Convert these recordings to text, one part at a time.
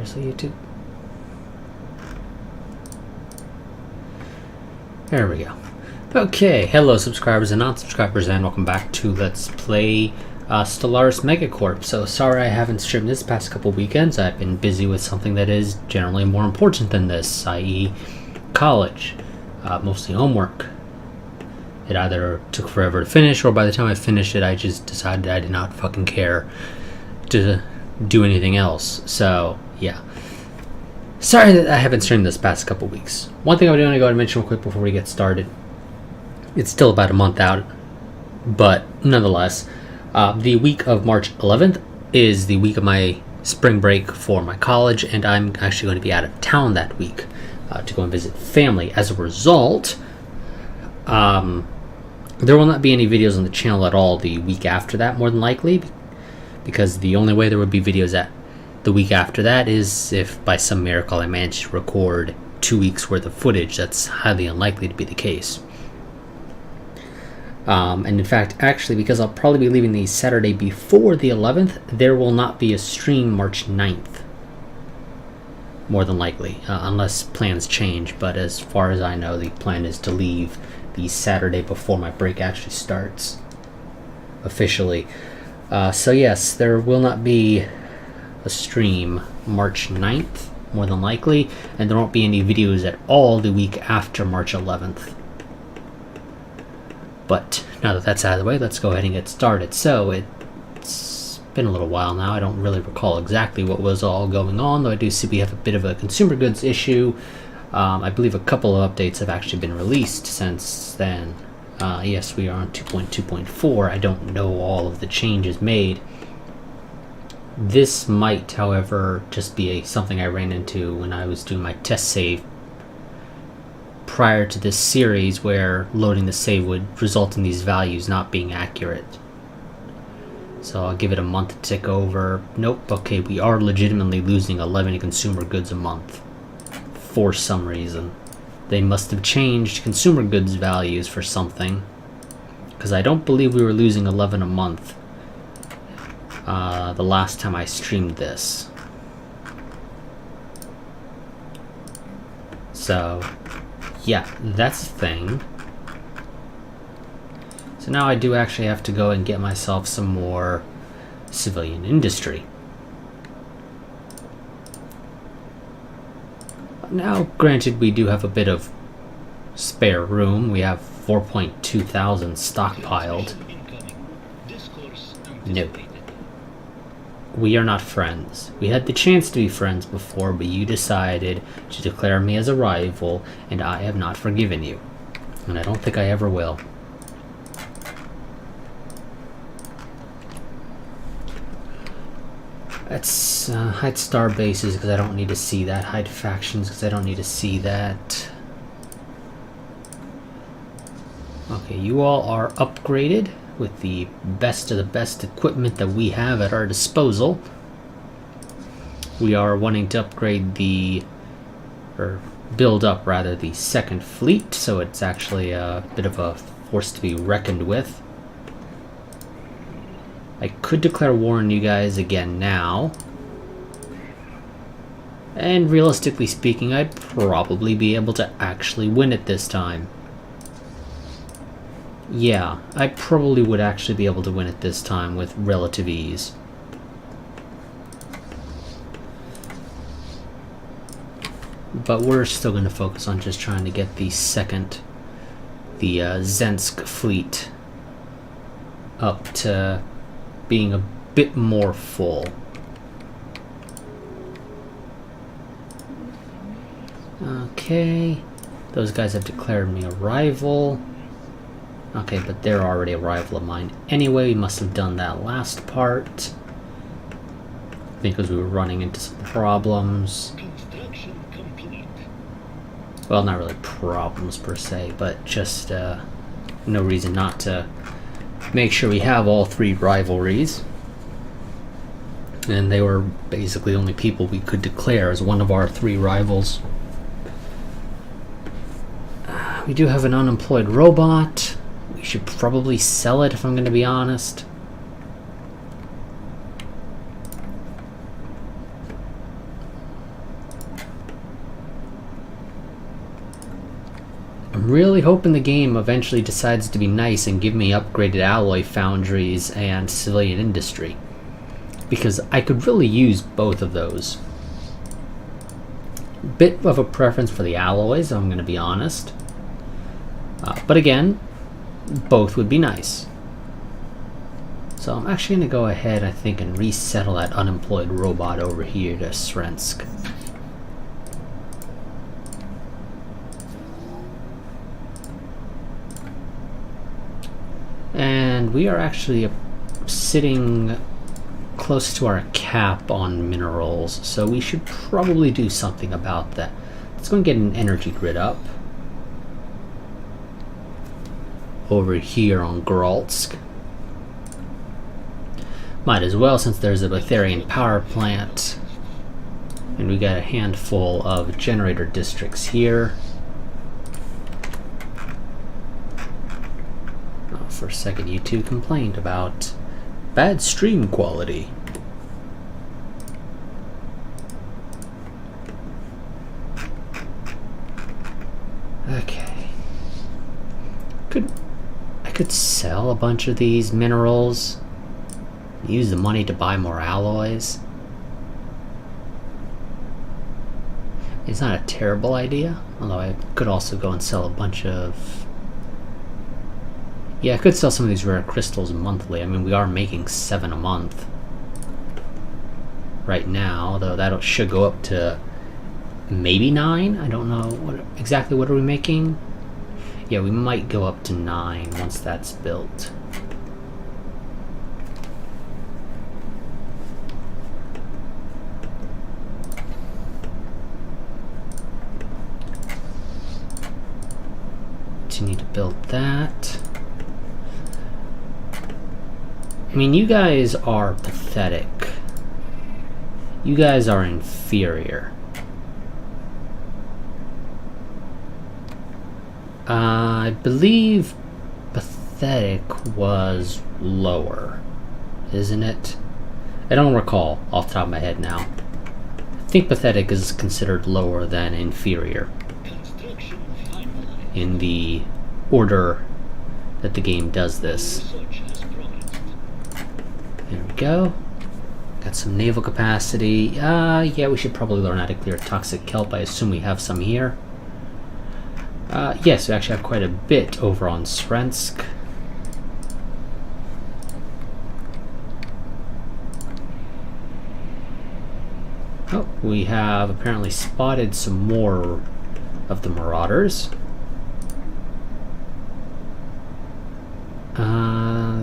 Seriously, YouTube? There we go. Okay, hello subscribers and non-subscribers, and welcome back to Let's Play Stellaris MegaCorp. So sorry I haven't streamed this past couple weekends. I've been busy with something that is generally more important than this, i.e. college. Mostly homework. It either took forever to finish, or by the time I finished it I just decided I did not fucking care to do anything else. So yeah. Sorry that I haven't streamed this past couple weeks. One thing I do want to go ahead and mention real quick before we get started. It's still about a month out, but nonetheless, the week of March 11th is the week of my spring break for my college, and I'm actually going to be out of town that week to go and visit family. As a result, there will not be any videos on the channel at all the week after that, more than likely, because the only way there would be videos at the week after that is if by some miracle I manage to record 2 weeks worth of footage. That's highly unlikely to be the case. And in fact, actually, because I'll probably be leaving the Saturday before the 11th, there will not be a stream March 9th. More than likely, unless plans change. But as far as I know, the plan is to leave the Saturday before my break actually starts officially. So yes, there will not be a stream March 9th, more than likely, and there won't be any videos at all the week after March 11th. But now that that's out of the way, let's go ahead and get started. So it's been a little while now. I don't really recall exactly what was all going on, though I do see we have a bit of a consumer goods issue. I believe a couple of updates have actually been released since then. Yes, we are on 2.2.4. I don't know all of the changes made. This might, however, just be something I ran into when I was doing my test save prior to this series, where loading the save would result in these values not being accurate. So I'll give it a month to tick over. Nope, okay, we are legitimately losing 11 consumer goods a month for some reason. They must have changed consumer goods values for something, because I don't believe we were losing 11 a month the last time I streamed this. So yeah, that's a thing. So now I do actually have to go and get myself some more civilian industry. Now, granted, we do have a bit of spare room. We have 4.2 thousand stockpiled. No. We are not friends. We had the chance to be friends before, but you decided to declare me as a rival, and I have not forgiven you. And I don't think I ever will. Let's hide star bases because I don't need to see that. Hide factions because I don't need to see that. Okay, you all are upgraded with the best of the best equipment that we have at our disposal. We are wanting to upgrade or build up rather, the second fleet, so it's actually a bit of a force to be reckoned with. I could declare war on you guys again now, and realistically speaking, I'd probably be able to actually win it this time. Yeah, I probably would actually be able to win it this time with relative ease. But we're still going to focus on just trying to get the Zensk fleet up to being a bit more full. Okay, those guys have declared me a rival. Okay, but they're already a rival of mine anyway. We must have done that last part, I think, because we were running into some problems. Well, not really problems per se, but just no reason not to make sure we have all three rivalries. And they were basically the only people we could declare as one of our three rivals. We do have an unemployed robot. We should probably sell it, if I'm going to be honest. really hoping the game eventually decides to be nice and give me upgraded alloy foundries and civilian industry, because I could really use both of those. Bit of a preference for the alloys, I'm going to be honest. But again, both would be nice. So I'm actually going to go ahead, I think, and resettle that unemployed robot over here to Srensk. And we are actually sitting close to our cap on minerals, so we should probably do something about that. Let's go and get an energy grid up over here on Gralsk. Might as well, since there's a Betharian power plant and we got a handful of generator districts here. Oh, for a second you two complained about bad stream quality. Okay. I could sell a bunch of these minerals. Use the money to buy more alloys. It's not a terrible idea, although I could also go and sell a bunch of... Yeah, I could sell some of these rare crystals monthly. I mean, we are making 7 a month right now, though that should go up to maybe 9. I don't know exactly what are we making. Yeah, we might go up to 9 once that's built. Need to build that. I mean, you guys are pathetic. You guys are inferior. I believe pathetic was lower, isn't it? I don't recall off the top of my head now. I think pathetic is considered lower than inferior in the order that the game does this. There we go. Got some naval capacity. Yeah, we should probably learn how to clear toxic kelp. I assume we have some here. Yes, we actually have quite a bit over on Srensk. Oh, we have apparently spotted some more of the Marauders.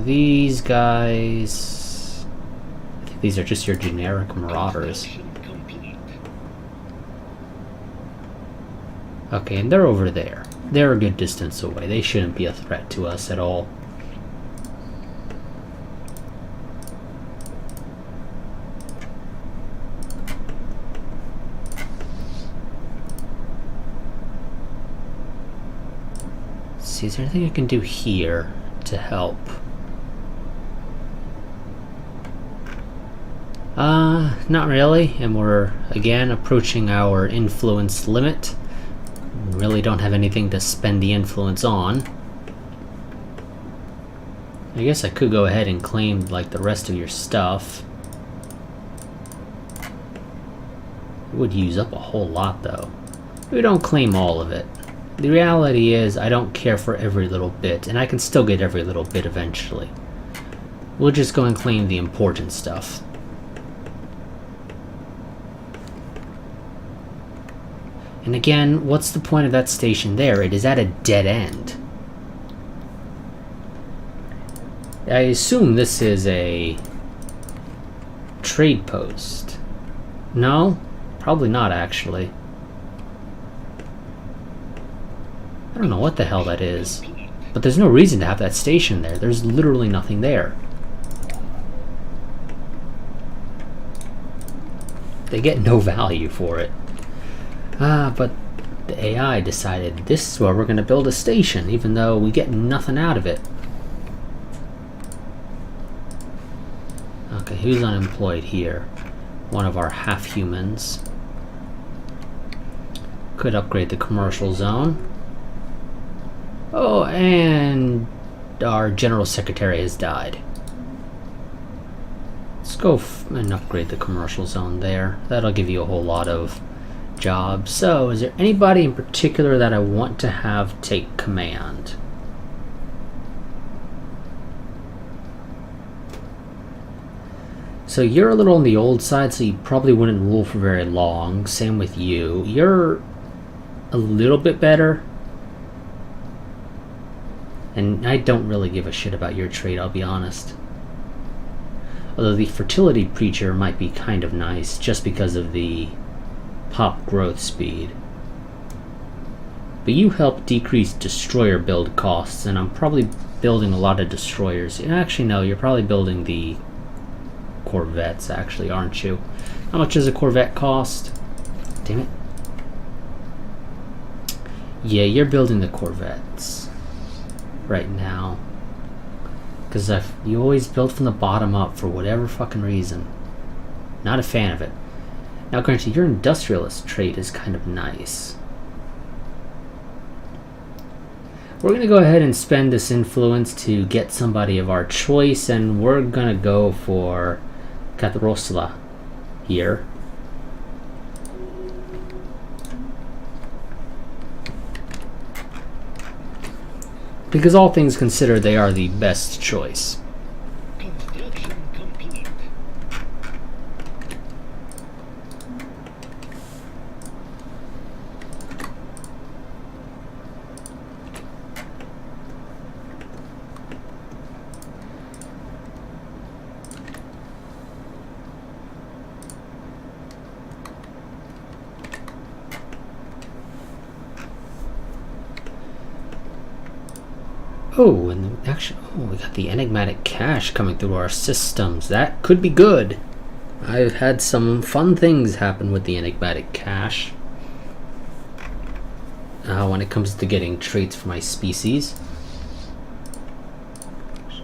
These guys... I think these are just your generic Marauders. Okay, and they're over there. They're a good distance away. They shouldn't be a threat to us at all. Let's see, is there anything I can do here to help? Not really, and we're again approaching our influence limit. We really don't have anything to spend the influence on. I guess I could go ahead and claim like the rest of your stuff. It would use up a whole lot though. We don't claim all of it. The reality is I don't care for every little bit, and I can still get every little bit eventually. We'll just go and claim the important stuff. And again, what's the point of that station there? It is at a dead end. I assume this is a trade post. No? Probably not, actually. I don't know what the hell that is. But there's no reason to have that station there. There's literally nothing there. They get no value for it. But the AI decided this is where we're going to build a station, even though we get nothing out of it. Okay, who's unemployed here? One of our half-humans. Could upgrade the commercial zone. Oh, and our general secretary has died. Let's go and upgrade the commercial zone there. That'll give you a whole lot of jobs. So, is there anybody in particular that I want to have take command? So you're a little on the old side, so you probably wouldn't rule for very long. Same with you. You're a little bit better. And I don't really give a shit about your trait, I'll be honest. Although the fertility preacher might be kind of nice, just because of the pop growth speed. But you help decrease destroyer build costs, and I'm probably building a lot of destroyers. Actually, no, you're probably building the Corvettes, actually, aren't you? How much does a Corvette cost? Damn it. Yeah, you're building the Corvettes right now. Because you always build from the bottom up for whatever fucking reason. Not a fan of it. Now, granted, your industrialist trait is kind of nice. We're going to go ahead and spend this influence to get somebody of our choice, and we're going to go for Katarosla here. Because all things considered, they are the best choice. Construction complete. Oh, and actually, we got the enigmatic cache coming through our systems. That could be good. I've had some fun things happen with the enigmatic cache. When it comes to getting traits for my species.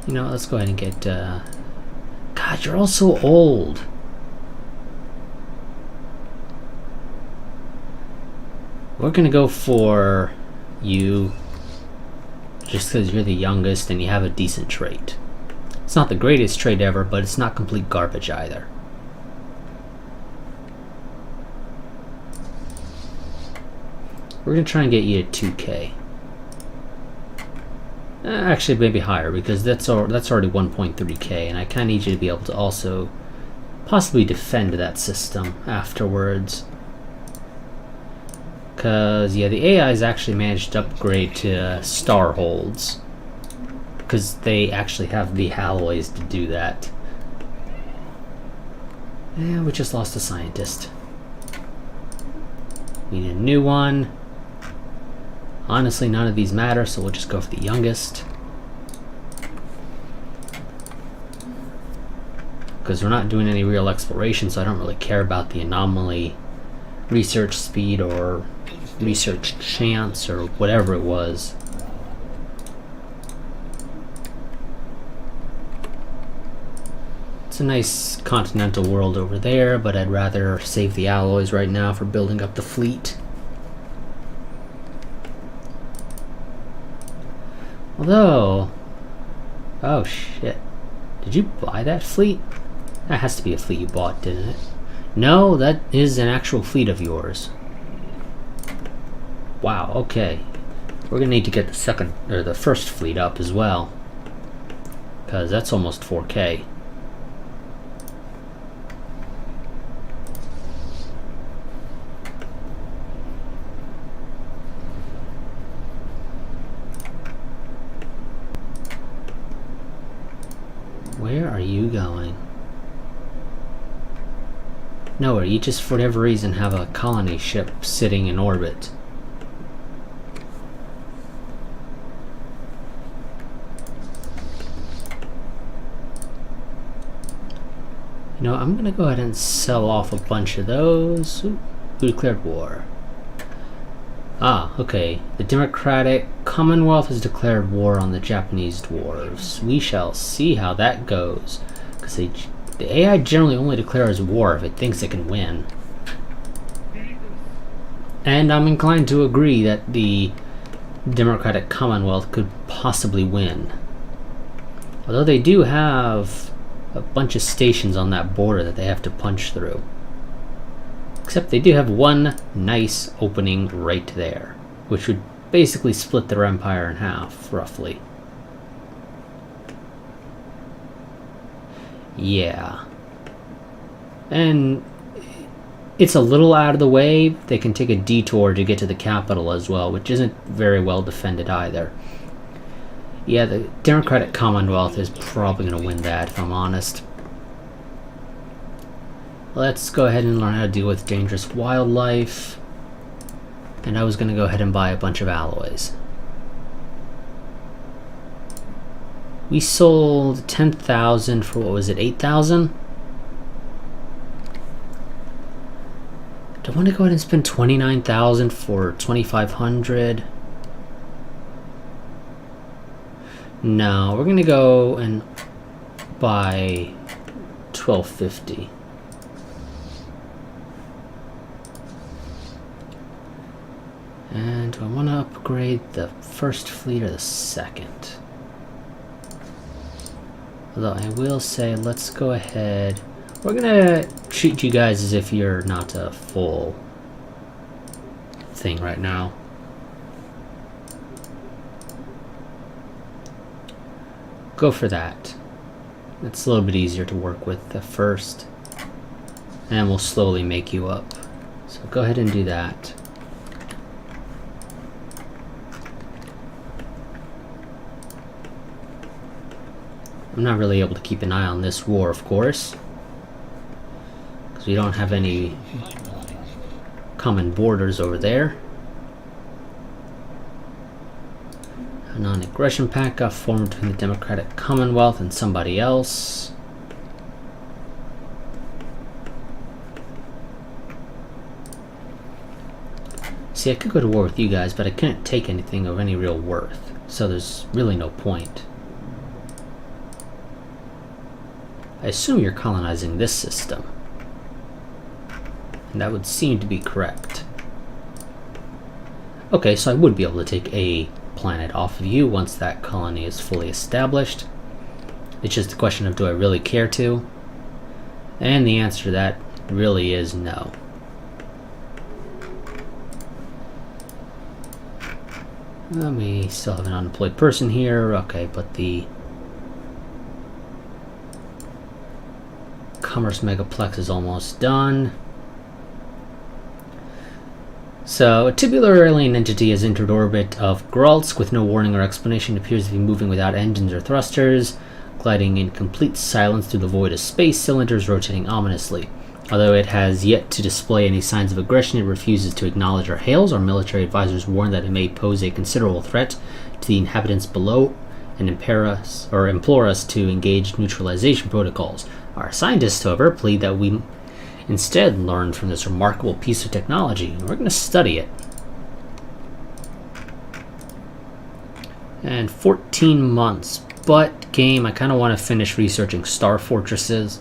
You know, let's go ahead and get... God, you're all so old. We're gonna go for you. Just because you're the youngest and you have a decent trait. It's not the greatest trait ever, but it's not complete garbage either. We're going to try and get you to 2K. Actually, maybe higher, because that's already 1.3K, and I kind of need you to be able to also possibly defend that system afterwards. Because, yeah, the AIs actually managed to upgrade to star holds. Because they actually have the alloys to do that. And we just lost a scientist. We need a new one. Honestly, none of these matter, so we'll just go for the youngest. Because we're not doing any real exploration, so I don't really care about the anomaly research speed or research chance or whatever it was. It's a nice continental world over there, but I'd rather save the alloys right now for building up the fleet. Although, oh shit, did you buy that fleet? That has to be a fleet you bought, didn't it? No, that is an actual fleet of yours. Wow, okay. We're gonna need to get the first fleet up as well. Because that's almost 4K. Where are you going? Nowhere. You just, for whatever reason, have a colony ship sitting in orbit. You know, I'm gonna go ahead and sell off a bunch of those. Ooh, who declared war? Ah, okay. The Democratic Commonwealth has declared war on the Japanese dwarves. We shall see how that goes. Because the AI generally only declares war if it thinks it can win. And I'm inclined to agree that the Democratic Commonwealth could possibly win. Although they do have a bunch of stations on that border that they have to punch through. Except they do have one nice opening right there, which would basically split their empire in half, roughly. Yeah. And it's a little out of the way. They can take a detour to get to the capital as well, which isn't very well defended either. Yeah, the Democratic Commonwealth is probably going to win that, if I'm honest. Let's go ahead and learn how to deal with dangerous wildlife. And I was going to go ahead and buy a bunch of alloys. We sold 10,000 for, what was it, 8,000? Do I want to go ahead and spend 29,000 for 2,500? No, we're going to go and buy 1,250. And do I want to upgrade the first fleet or the second? Although I will say, let's go ahead. We're going to treat you guys as if you're not a full thing right now. Go for that. It's a little bit easier to work with at first. And we'll slowly make you up. So go ahead and do that. I'm not really able to keep an eye on this war, of course, because we don't have any common borders over there. A non-aggression pact got formed between the Democratic Commonwealth and somebody else. See, I could go to war with you guys, but I couldn't take anything of any real worth, so there's really no point. I assume you're colonizing this system. And that would seem to be correct. Okay, so I would be able to take a planet off of you once that colony is fully established. It's just a question of, do I really care to? And the answer to that really is no. We still have an unemployed person here. Okay, but the Commerce Megaplex is almost done. So, a tubular alien entity has entered orbit of Gralsk with no warning or explanation. It appears to be moving without engines or thrusters, gliding in complete silence through the void of space, cylinders rotating ominously. Although it has yet to display any signs of aggression, it refuses to acknowledge our hails. Our military advisors warn that it may pose a considerable threat to the inhabitants below and implore us to engage neutralization protocols. Our scientists, however, plead that we instead learn from this remarkable piece of technology, and we're going to study it. And 14 months. But, game, I kind of want to finish researching star fortresses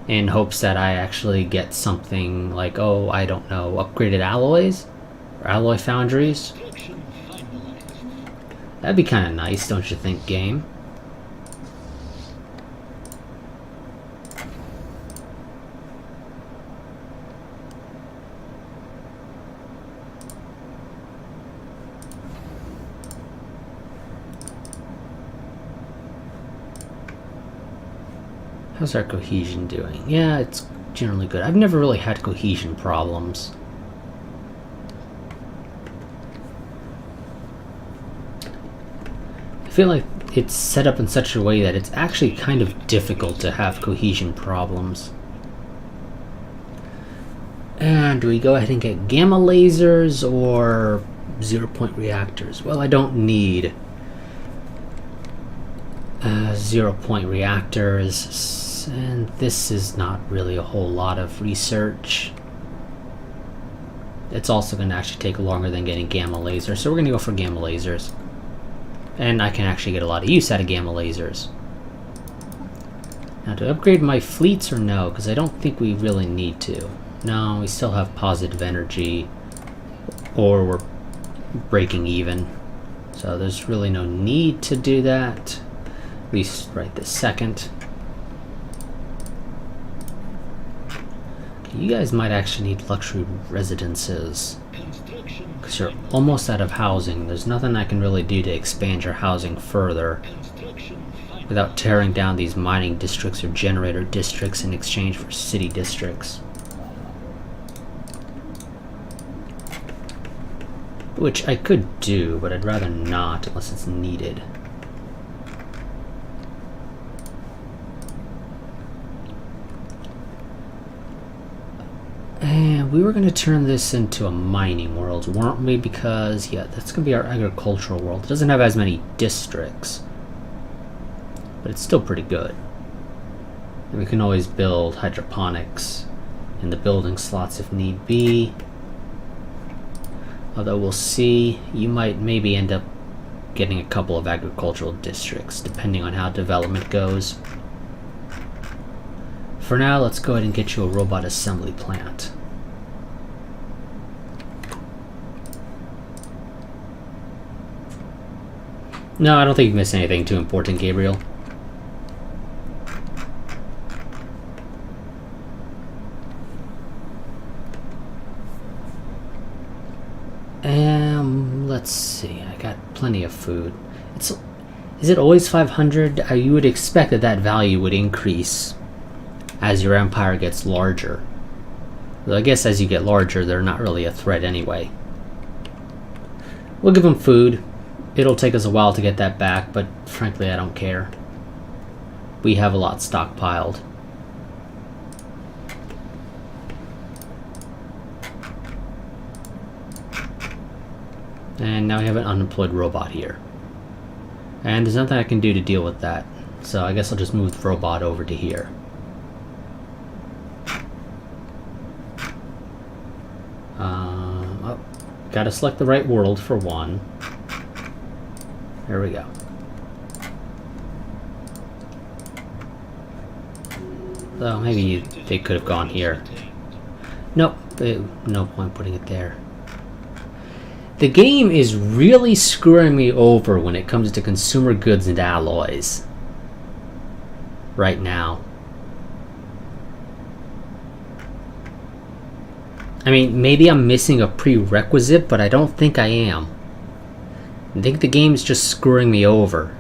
in hopes that I actually get something like, oh, I don't know, upgraded alloys? Or alloy foundries? That'd be kind of nice, don't you think, game? How's our cohesion doing? Yeah, it's generally good. I've never really had cohesion problems. I feel like it's set up in such a way that it's actually kind of difficult to have cohesion problems. And do we go ahead and get gamma lasers or 0-point reactors? Well, I don't need 0-point reactors. And this is not really a whole lot of research. It's also going to actually take longer than getting gamma lasers, so we're going to go for gamma lasers. And I can actually get a lot of use out of gamma lasers. Now, to upgrade my fleets or no? Because I don't think we really need to. No, we still have positive energy. Or we're breaking even. So there's really no need to do that, at least right this second. You guys might actually need luxury residences, because you're almost out of housing. There's nothing I can really do to expand your housing further without tearing down these mining districts or generator districts in exchange for city districts. Which I could do, but I'd rather not unless it's needed. And we were going to turn this into a mining world, weren't we? Because, yeah, that's going to be our agricultural world. It doesn't have as many districts, but it's still pretty good. And we can always build hydroponics in the building slots if need be. Although we'll see, you might maybe end up getting a couple of agricultural districts, depending on how development goes. For now, let's go ahead and get you a robot assembly plant. No, I don't think you missed anything too important, Gabriel. Let's see, I got plenty of food. Is it always 500? You would expect that that value would increase as your empire gets larger. Though I guess as you get larger, they're not really a threat anyway. We'll give them food. It'll take us a while to get that back, but frankly, I don't care. We have a lot stockpiled. And now we have an unemployed robot here. And there's nothing I can do to deal with that. So I guess I'll just move the robot over to here. Oh, gotta select the right world for one. There we go. So maybe they could have gone here. Nope, no point putting it there. The game is really screwing me over when it comes to consumer goods and alloys. Right now. I mean, maybe I'm missing a prerequisite, but I don't think I am. I think the game's just screwing me over.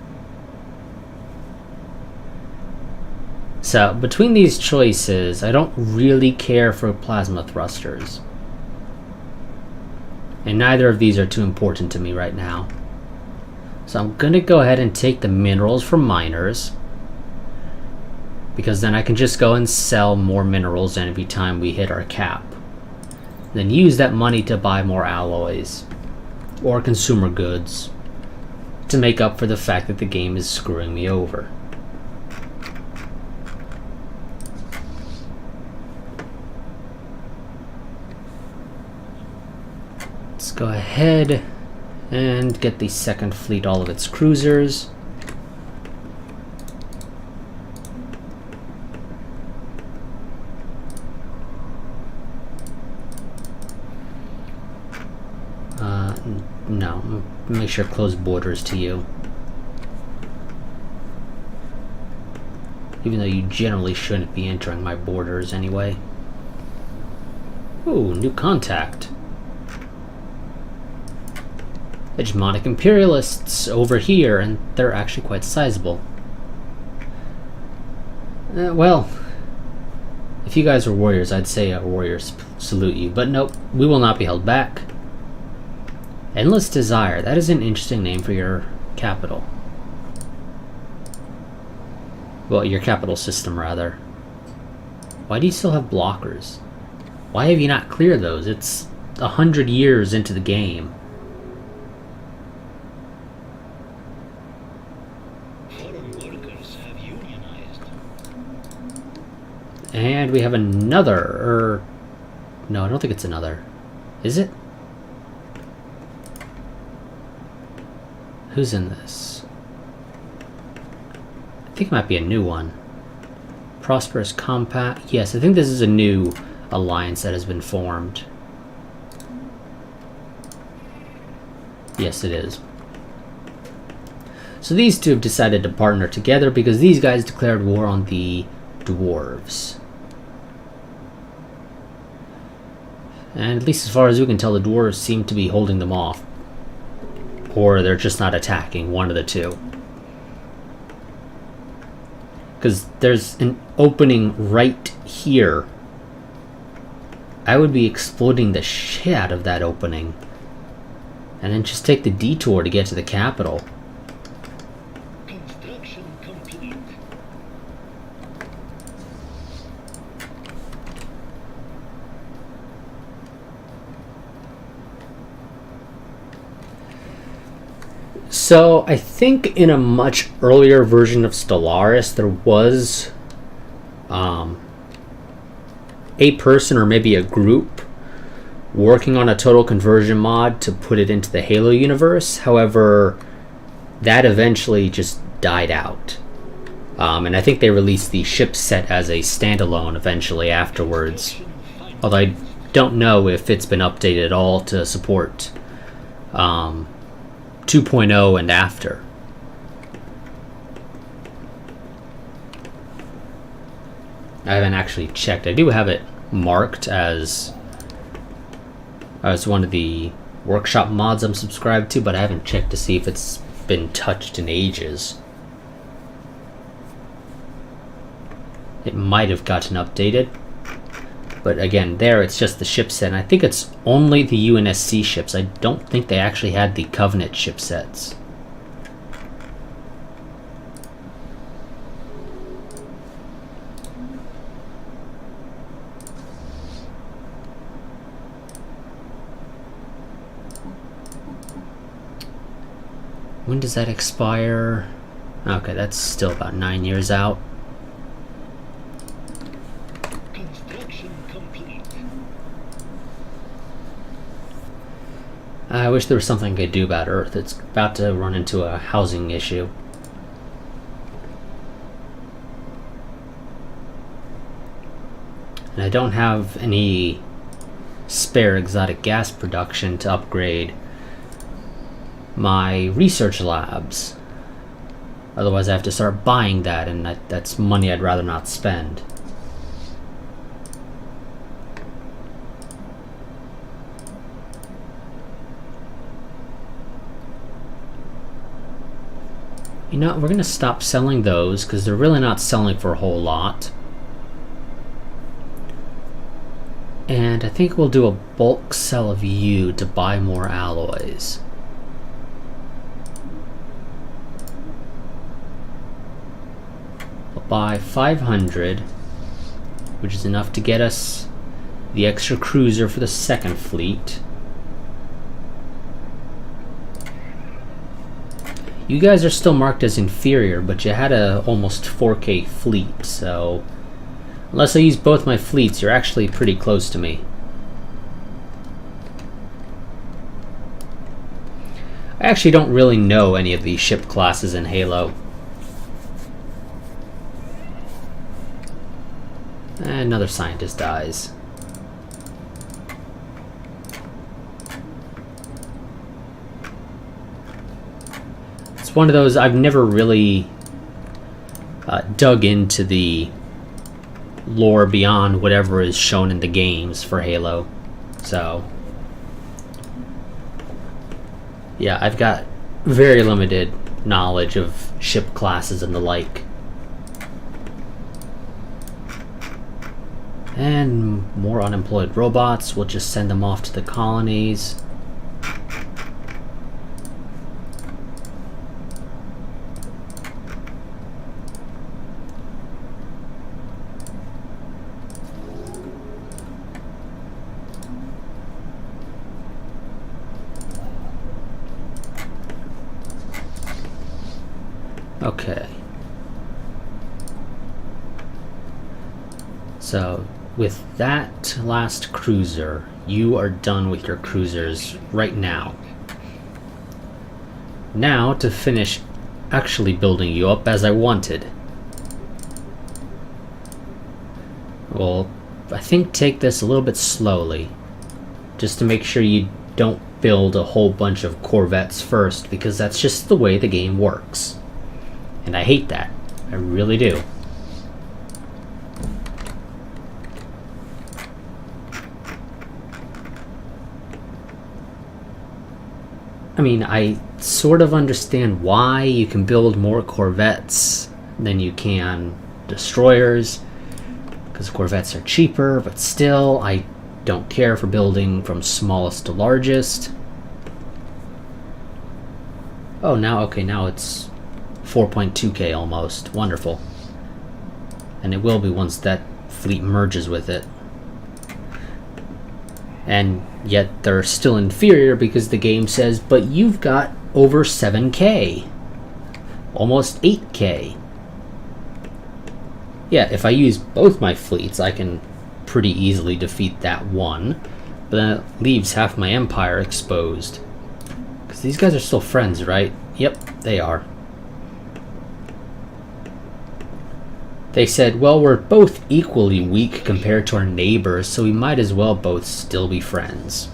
So, between these choices, I don't really care for plasma thrusters. And neither of these are too important to me right now. So I'm gonna go ahead and take the minerals from miners, because then I can just go and sell more minerals every time we hit our cap. Then use that money to buy more alloys or consumer goods to make up for the fact that the game is screwing me over. Let's go ahead and get the second fleet all of its cruisers. No, make sure close borders to you. Even though you generally shouldn't be entering my borders anyway. Ooh, new contact. Hegemonic imperialists over here, and they're actually quite sizable. Well, if you guys were warriors, I'd say warriors salute you, but nope, we will not be held back. Endless Desire, that is an interesting name for your capital. Well, your capital system, rather. Why do you still have blockers? Why have you not cleared those? It's 100 years into the game. Foreign workers have unionized. And we have another, no, I don't think it's another. Is it? Who's in this? I think it might be a new one. Prosperous Compact. Yes, I think this is a new alliance that has been formed. Yes, it is. So these two have decided to partner together because these guys declared war on the dwarves. And at least as far as we can tell, the dwarves seem to be holding them off. Or they're just not attacking, one of the two. Because there's an opening right here. I would be exploiting the shit out of that opening. And then just take the detour to get to the capital. Construction complete. So, I think in a much earlier version of Stellaris, there was a person or maybe a group working on a total conversion mod to put it into the Halo universe. However, that eventually just died out. And I think they released the ship set as a standalone eventually afterwards. Although I don't know if it's been updated at all to support 2.0 and after. I haven't actually checked. I do have it marked as one of the workshop mods I'm subscribed to, but I haven't checked to see if it's been touched in ages. It might have gotten updated, but again, there it's just the ship set, and I think it's only the UNSC ships. I don't think they actually had the Covenant ship sets. When does that expire? Okay, that's still about 9 years out. Construction complete. I wish there was something I could do about Earth. It's about to run into a housing issue. And I don't have any spare exotic gas production to upgrade my research labs. Otherwise I have to start buying that, and that's money I'd rather not spend. You know, we're gonna stop selling those because they're really not selling for a whole lot. And I think we'll do a bulk sell of you to buy more alloys. Buy 500, which is enough to get us the extra cruiser for the second fleet. You guys are still marked as inferior, but you had a almost 4K fleet, so unless I use both my fleets, you're actually pretty close to me. I actually don't really know any of these ship classes in Halo. Another scientist dies. It's one of those I've never really dug into the lore beyond whatever is shown in the games for Halo. So yeah, I've got very limited knowledge of ship classes and the like. And more unemployed robots. We'll just send them off to the colonies. Okay. So with that last cruiser, you are done with your cruisers right now. Now to finish actually building you up as I wanted. Well, I think take this a little bit slowly, just to make sure you don't build a whole bunch of corvettes first, because that's just the way the game works. And I hate that. I really do. I mean, I sort of understand why you can build more corvettes than you can destroyers, because corvettes are cheaper, but still, I don't care for building from smallest to largest. Oh, now, okay, now it's 4.2k almost. Wonderful. And it will be once that fleet merges with it. And yet they're still inferior because the game says, but you've got over 7k. Almost 8k. Yeah, if I use both my fleets, I can pretty easily defeat that one. But then it leaves half my empire exposed. Because these guys are still friends, right? Yep, they are. They said, well, we're both equally weak compared to our neighbors, so we might as well both still be friends.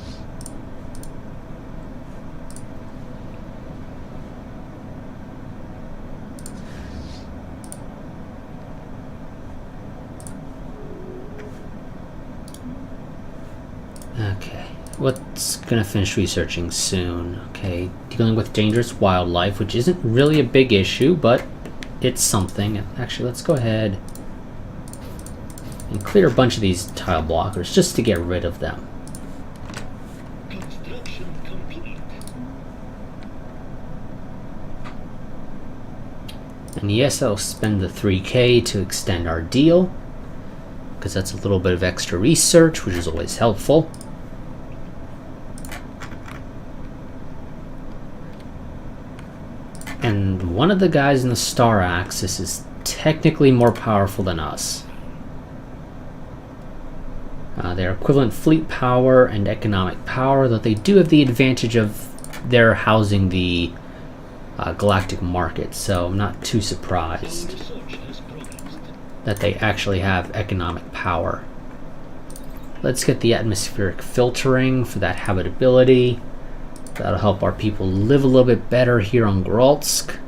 Okay, what's gonna finish researching soon? Okay, dealing with dangerous wildlife, which isn't really a big issue, but it's something. Actually, let's go ahead and clear a bunch of these tile blockers just to get rid of them. Construction complete. And yes, I'll spend the 3k to extend our deal, because that's a little bit of extra research, which is always helpful. And one of the guys in the star axis is technically more powerful than us. They're equivalent fleet power and economic power, though they do have the advantage of their housing the galactic market, so I'm not too surprised Research has progressed. that they actually have economic power. Let's get the atmospheric filtering for that habitability. That'll help our people live a little bit better here on Gralsk.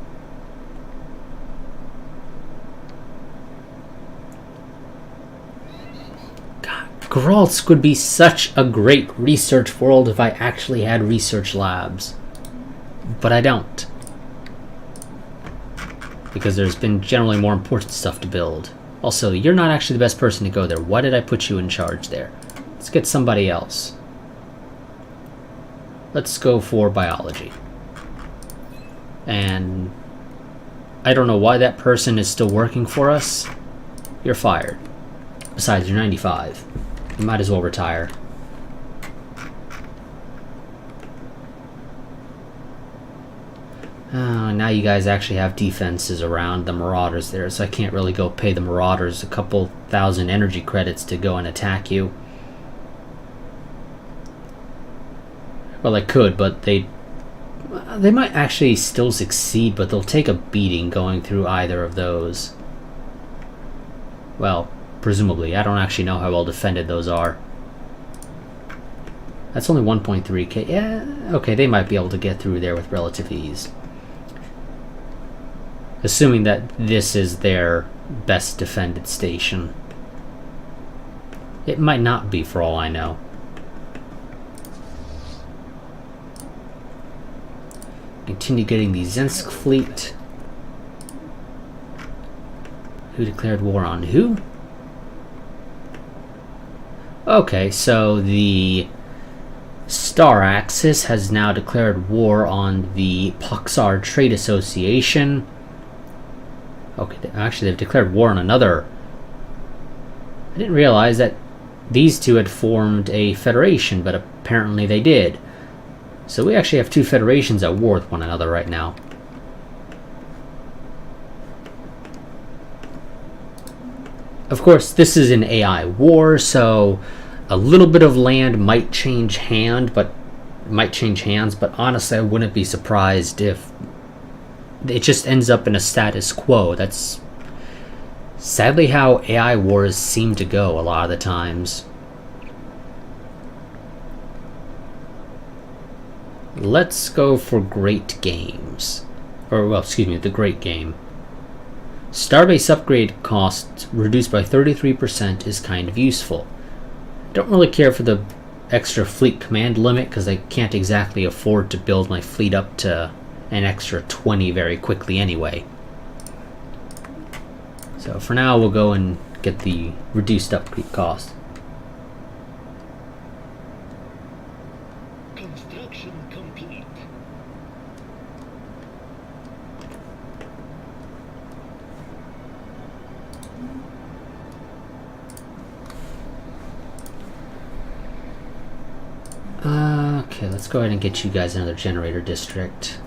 God, Gralsk would be such a great research world if I actually had research labs. But I don't. Because there's been generally more important stuff to build. Also, you're not actually the best person to go there. Why did I put you in charge there? Let's get somebody else. Let's go for biology. And I don't know why that person is still working for us. You're fired. Besides, you're 95. You might as well retire. Oh, now you guys actually have defenses around the Marauders there, so I can't really go pay the Marauders a couple thousand energy credits to go and attack you. Well, I could, but they might actually still succeed, but they'll take a beating going through either of those. Well, presumably. I don't actually know how well defended those are. That's only 1.3k. Yeah, okay, they might be able to get through there with relative ease. Assuming that this is their best defended station. It might not be, for all I know. Continue getting the Zensk fleet. Who declared war on who? Okay, so the Star Axis has now declared war on the Poxar Trade Association. Okay, actually they've declared war on another. I didn't realize that these two had formed a federation, but apparently they did. So we actually have two federations at war with one another right now. Of course, this is an AI war, so a little bit of land might change hands, but honestly, I wouldn't be surprised if it just ends up in a status quo. That's sadly how AI wars seem to go a lot of the times. Let's go for great games. Or, well, excuse me, the great game. Starbase upgrade cost reduced by 33% is kind of useful. Don't really care for the extra fleet command limit because I can't exactly afford to build my fleet up to an extra 20 very quickly anyway. So for now we'll go and get the reduced upgrade cost. Construction complete. Okay, let's go ahead and get you guys another generator district.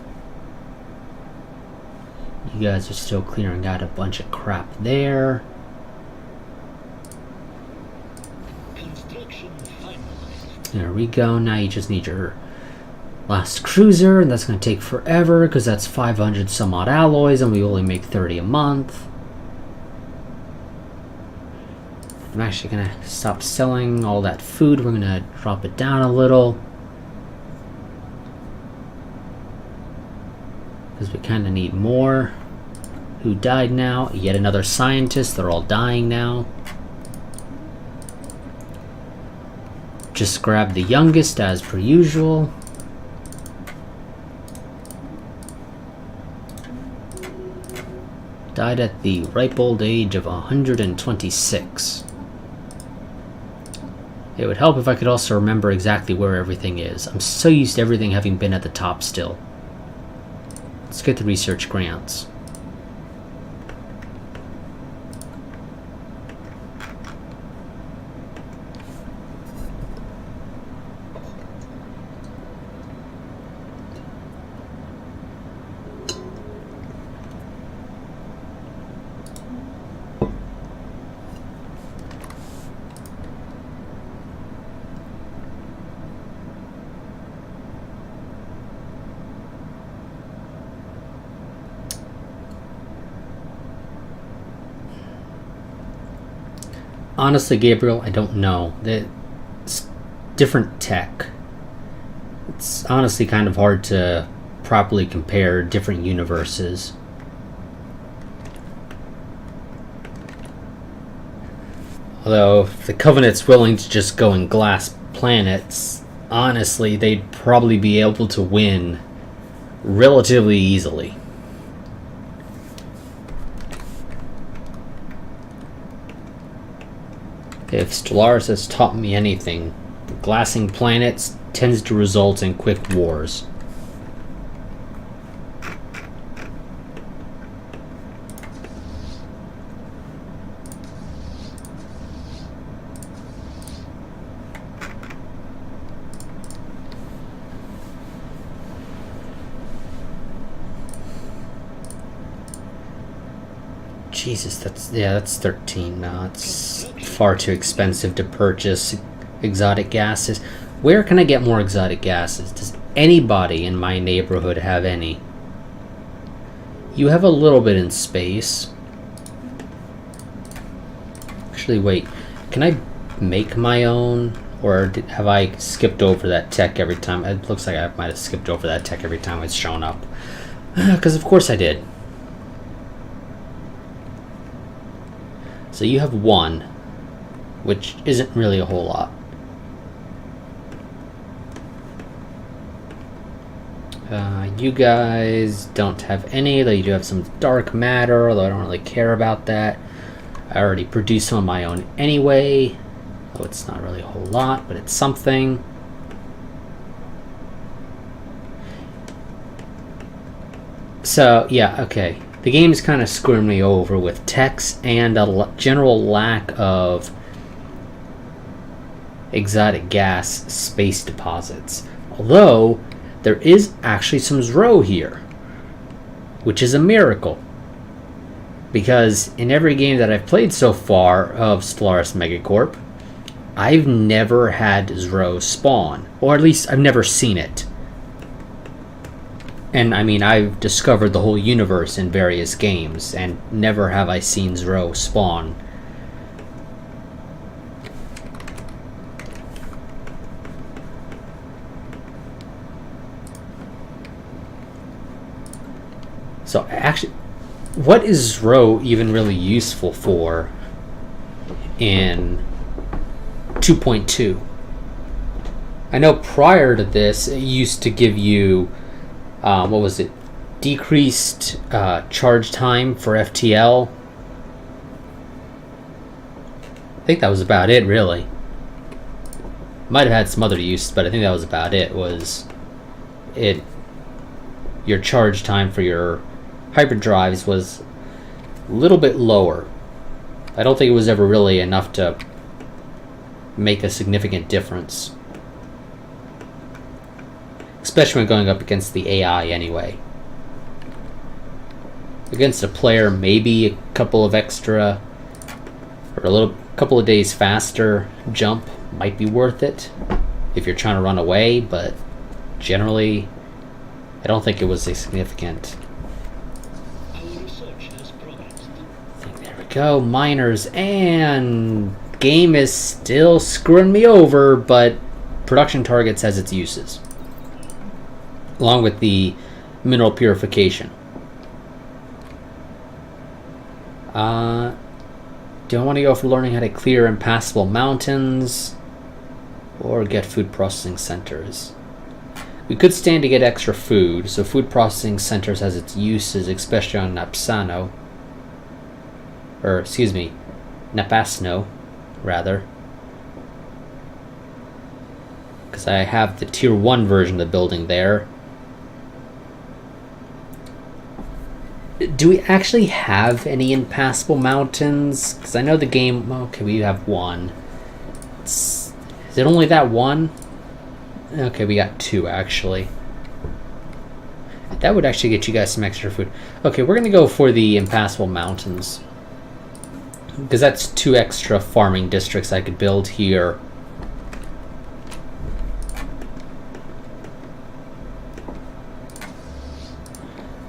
You guys are still clearing out a bunch of crap there. Construction finalized. There we go. Now you just need your last cruiser, and that's going to take forever because that's 500 some odd alloys, and we only make 30 a month. I'm actually going to stop selling all that food. We're going to drop it down a little because we kind of need more. Who died now? Yet another scientist. They're all dying now. Just grab the youngest as per usual. Died at the ripe old age of 126. It would help if I could also remember exactly where everything is. I'm so used to everything having been at the top still. Let's get the research grants. Honestly, Gabriel, I don't know. It's different tech. It's honestly kind of hard to properly compare different universes. Although, if the Covenant's willing to just go and glass planets, honestly, they'd probably be able to win relatively easily. If Stellaris has taught me anything, glassing planets tends to result in quick wars. Jesus, that's 13 now. It's far too expensive to purchase exotic gases. Where can I get more exotic gases? Does anybody in my neighborhood have any? You have a little bit in space. Actually, wait. Can I make my own? Or have I skipped over that tech every time? It looks like I might have skipped over that tech every time it's shown up. Because of course I did. So you have one, which isn't really a whole lot. You guys don't have any, though you do have some dark matter, although I don't really care about that. I already produced some of my own anyway, though it's not really a whole lot, but it's something. So, yeah, okay. The game's kind of screwing me over with techs and a general lack of exotic gas space deposits. Although, there is actually some Zro here, which is a miracle. Because in every game that I've played so far of Stellaris MegaCorp, I've never had Zro spawn. Or at least I've never seen it. And I mean, I've discovered the whole universe in various games, and never have I seen Zro spawn. So actually, what is row even really useful for in 2.2? I know prior to this, it used to give you, what was it, decreased charge time for FTL. I think that was about it, really. Might have had some other use, but I think that was about it. Your charge time for your hyperdrives was a little bit lower. I don't think it was ever really enough to make a significant difference, especially when going up against the AI anyway. Against a player, maybe a couple of extra or a couple of days faster jump might be worth it if you're trying to run away, but generally I don't think it was a significant. Our research has progressed. There we go, miners, and game is still screwing me over, but production targets has its uses, along with the mineral purification. Do I want to go for learning how to clear impassable mountains or get food processing centers? We could stand to get extra food, so food processing centers has its uses, especially on Napsano. Or, excuse me, Napasno, rather. Because I have the tier 1 version of the building there. Do we actually have any impassable mountains? Because I know the game... Okay, we have one. Is it only that one? Okay, we got 2, actually. That would actually get you guys some extra food. Okay, we're going to go for the impassable mountains, because that's 2 extra farming districts I could build here.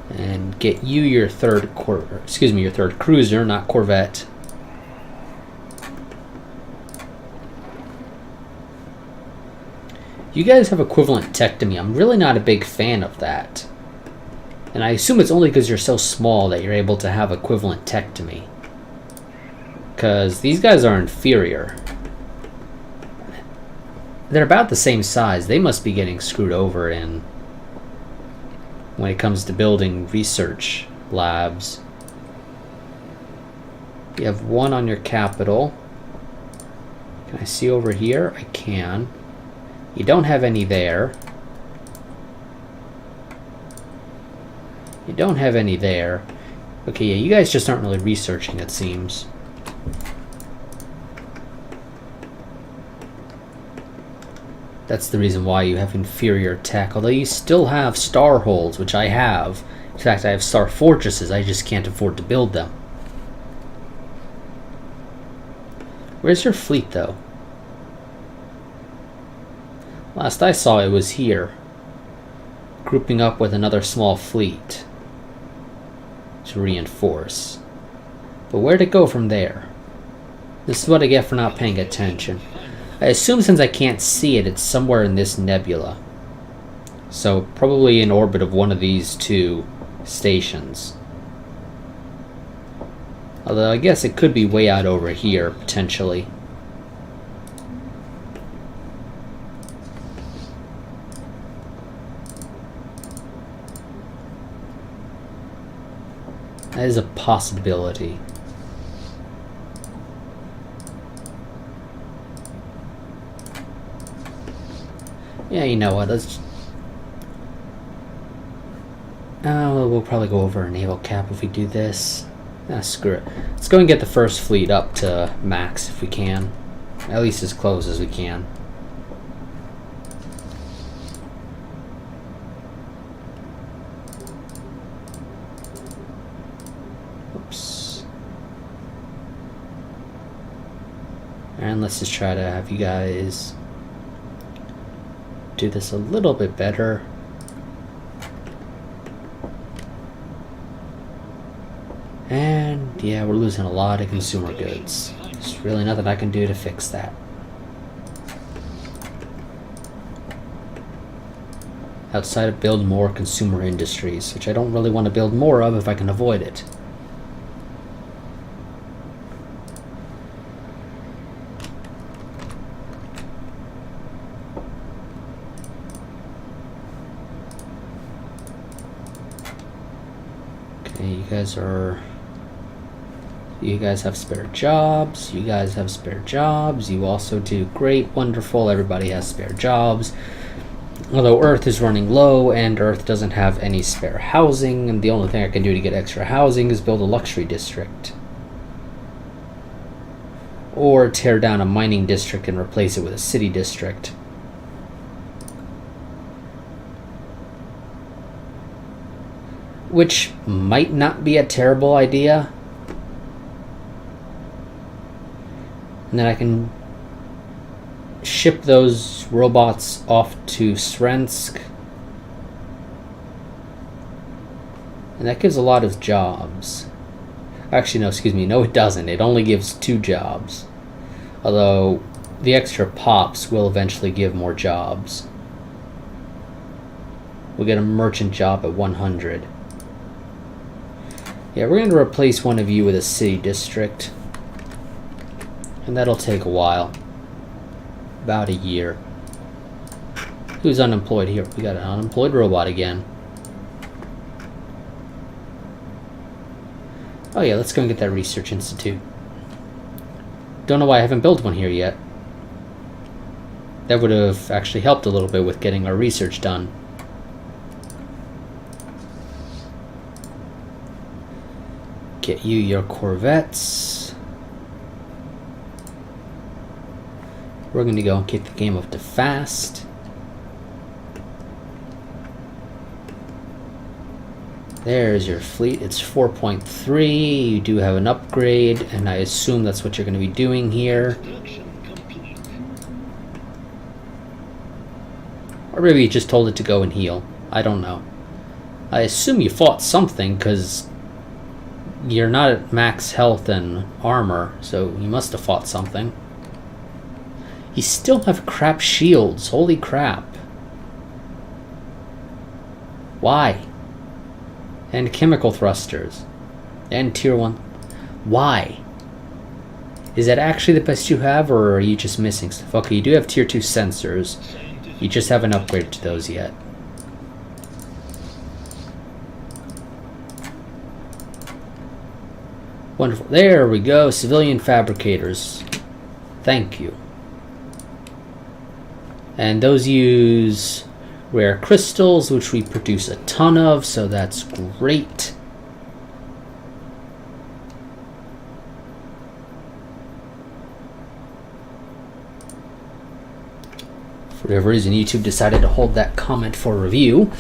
And get you your third cruiser, not Corvette. You guys have equivalent tech to me. I'm really not a big fan of that. And I assume it's only because you're so small that you're able to have equivalent tech to me. Because these guys are inferior. They're about the same size. They must be getting screwed over in when it comes to building research labs. You have 1 on your capital. Can I see over here? I can. You don't have any there. You don't have any there. Okay, yeah, you guys just aren't really researching, it seems. That's the reason why you have inferior tech, although you still have star holds, which I have. In fact, I have star fortresses, I just can't afford to build them. Where's your fleet, though? Last I saw, it was here, grouping up with another small fleet to reinforce. But where'd it go from there? This is what I get for not paying attention. I assume since I can't see it, it's somewhere in this nebula. So probably in orbit of one of these 2 stations. Although I guess it could be way out over here, potentially. That is a possibility. Yeah, you know what, let's... we'll probably go over a naval cap if we do this. Screw it. Let's go and get the first fleet up to max if we can. At least as close as we can. Oops. And let's just try to have you guys do this a little bit better. And yeah, we're losing a lot of consumer goods. There's really nothing I can do to fix that. outside of build more consumer industries, which I don't really want to build more of if I can avoid it. Okay, you guys have spare jobs. You guys have spare jobs. You also do great, wonderful. Everybody has spare jobs. Although Earth is running low and Earth doesn't have any spare housing, and the only thing I can do to get extra housing is build a luxury district. Or tear down a mining district and replace it with a city district. Which might not be a terrible idea. And then I can ship those robots off to Srensk. And that gives a lot of jobs. Actually, no, excuse me. No, it doesn't. It only gives 2 jobs. Although the extra pops will eventually give more jobs. We'll get a merchant job at 100. Yeah, we're going to replace one of you with a city district. And that'll take a while. About a year. Who's unemployed here? We got an unemployed robot again. Oh yeah, let's go and get that research institute. Don't know why I haven't built one here yet. That would have actually helped a little bit with getting our research done. Get you your Corvettes. We're going to go and kick the game up to fast. There's your fleet. It's 4.3. You do have an upgrade, and I assume that's what you're going to be doing here. Or maybe you just told it to go and heal. I don't know. I assume you fought something, because you're not at max health and armor, so you must have fought something. You still have crap shields. Holy crap. Why? And chemical thrusters. And tier 1. Why? Is that actually the best you have, or are you just missing stuff? Okay, you do have tier 2 sensors. You just haven't upgraded to those yet. Wonderful. There we go. Civilian fabricators. Thank you. And those use rare crystals, which we produce a ton of, so that's great. For whatever reason, YouTube decided to hold that comment for review.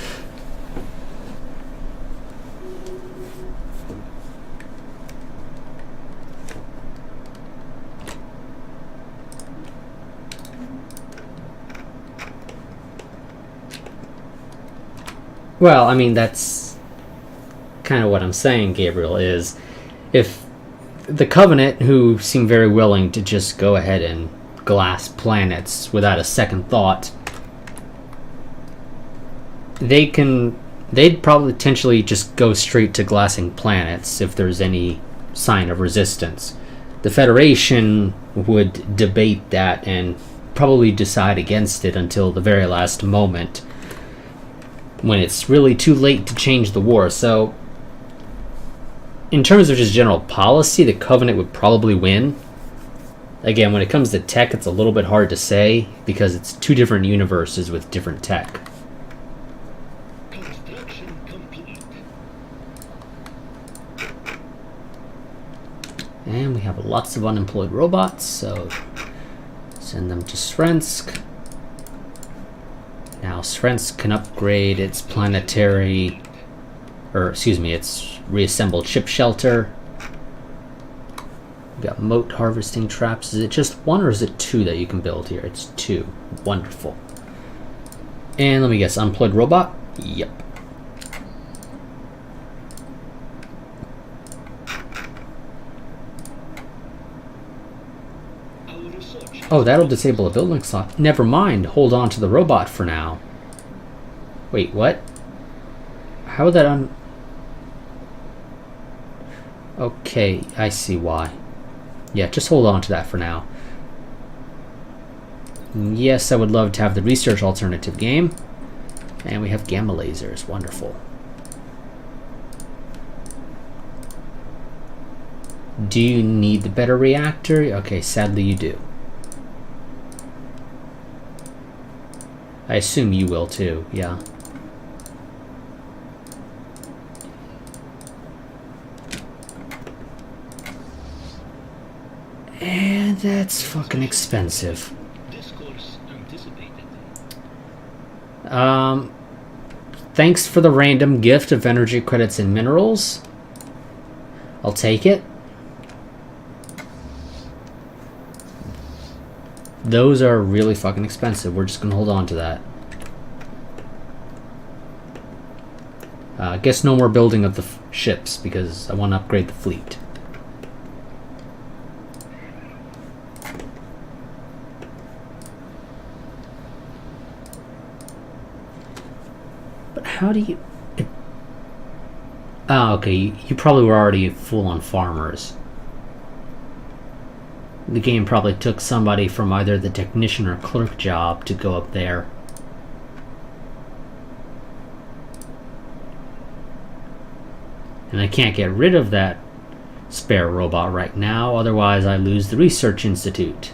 Well, I mean, that's kind of what I'm saying, Gabriel, is if the Covenant, who seem very willing to just go ahead and glass planets without a second thought, they'd probably potentially just go straight to glassing planets if there's any sign of resistance. The Federation would debate that and probably decide against it until the very last moment, when it's really too late to change the war. So, in terms of just general policy, the Covenant would probably win. Again, when it comes to tech, it's a little bit hard to say, because it's 2 different universes with different tech. Construction complete. And we have lots of unemployed robots, so send them to Srensk. Now Srensk can upgrade its planetary, its reassembled ship shelter. We got moat harvesting traps. Is it just 1 or is it 2 that you can build here? It's 2. Wonderful. And let me guess, unemployed robot? Yep. Oh, that'll disable a building slot. Never mind. Hold on to the robot for now. Wait, what? How would that on... Okay, I see why. Yeah, just hold on to that for now. Yes, I would love to have the research alternative game. And we have gamma lasers. Wonderful. Do you need the better reactor? Okay, sadly you do. I assume you will too, yeah. And that's fucking expensive. This course anticipated. Thanks for the random gift of energy credits and minerals. I'll take it. Those are really fucking expensive. We're just gonna hold on to that. I guess no more building of the ships because I want to upgrade the fleet. But how do you... Oh, okay. You probably were already full-on farmers. The game probably took somebody from either the technician or clerk job to go up there. And I can't get rid of that spare robot right now, otherwise I lose the research institute.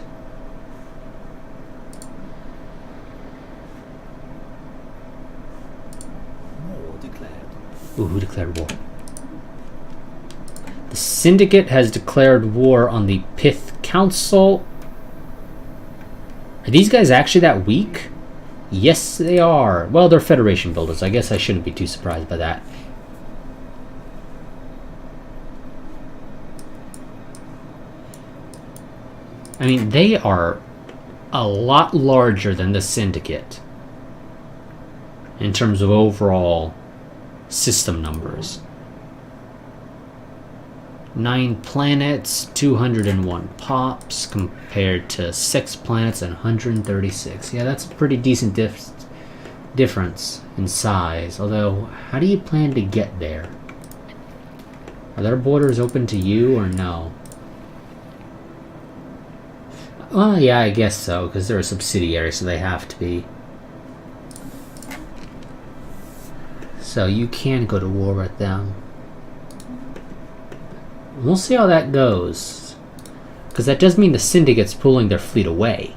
War declared. Ooh, who declared war? The Syndicate has declared war on the Pith Council. Are these guys actually that weak? Yes, they are. Well, they're Federation builders. I guess I shouldn't be too surprised by that. I mean, they are a lot larger than the Syndicate in terms of overall system numbers. 9 planets, 201 pops, compared to 6 planets and 136. Yeah, that's a pretty decent difference in size. Although, how do you plan to get there? Are their borders open to you or no? Well, yeah, I guess so, because they're a subsidiary, so they have to be. So you can go to war with them. We'll see how that goes. Because that does mean the Syndicate's pulling their fleet away.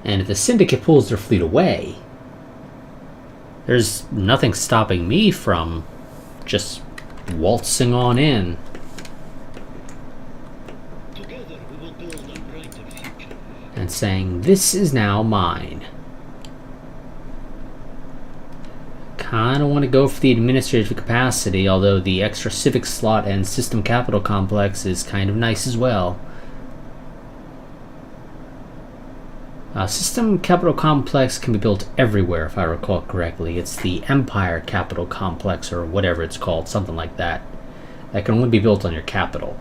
And if the Syndicate pulls their fleet away, there's nothing stopping me from just waltzing on in. Together we will build a brighter future. And saying, this is now mine. Kind of want to go for the administrative capacity, although the extra civic slot and system capital complex is kind of nice as well. System capital complex can be built everywhere, if I recall correctly. It's the Empire capital complex, or whatever it's called, something like that. That can only be built on your capital.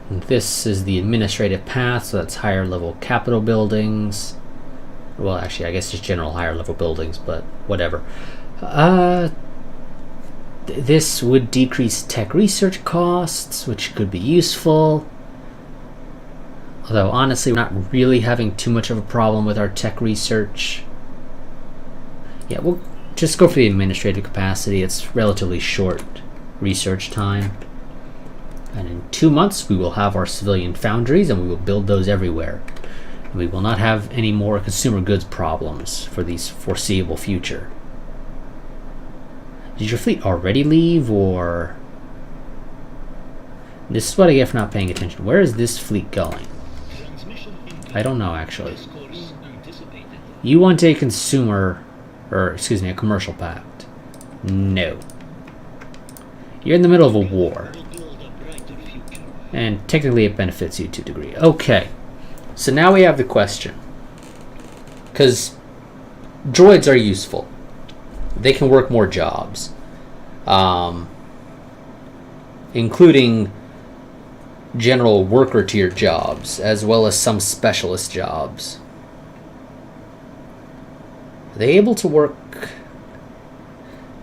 And this is the administrative path, so that's higher level capital buildings. Well, actually, I guess just general higher level buildings, but whatever. This would decrease tech research costs, which could be useful. Although, honestly, we're not really having too much of a problem with our tech research. Yeah, we'll just go for the administrative capacity. It's relatively short research time. And in 2 months, we will have our civilian foundries, and we will build those everywhere. We will not have any more consumer goods problems for the foreseeable future. Did your fleet already leave, or... This is what I get for not paying attention. Where is this fleet going? I don't know, actually. This course anticipated. You want a consumer... Or, excuse me, a commercial pact. No. You're in the middle of a war. We will build a brighter future. And technically it benefits you to a degree. Okay. So now we have the question. Because droids are useful. They can work more jobs. Including general worker tier jobs, as well as some specialist jobs. Are they able to work?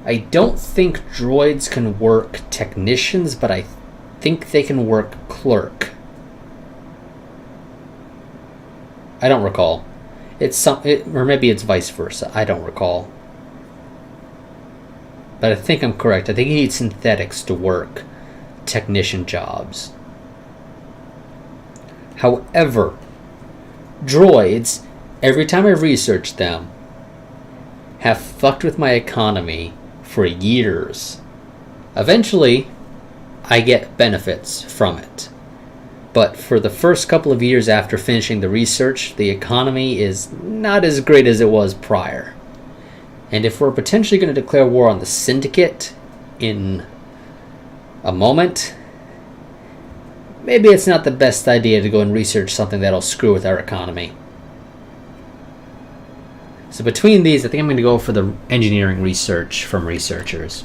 I don't think droids can work technicians, but I think they can work clerk. I don't recall. Or maybe it's vice versa. I don't recall. But I think I'm correct. I think you need synthetics to work technician jobs. However, droids, every time I've researched them, have fucked with my economy for years. Eventually, I get benefits from it. But for the first couple of years after finishing the research, the economy is not as great as it was prior. And if we're potentially going to declare war on the Syndicate in a moment, maybe it's not the best idea to go and research something that'll screw with our economy. So between these, I think I'm going to go for the engineering research from researchers.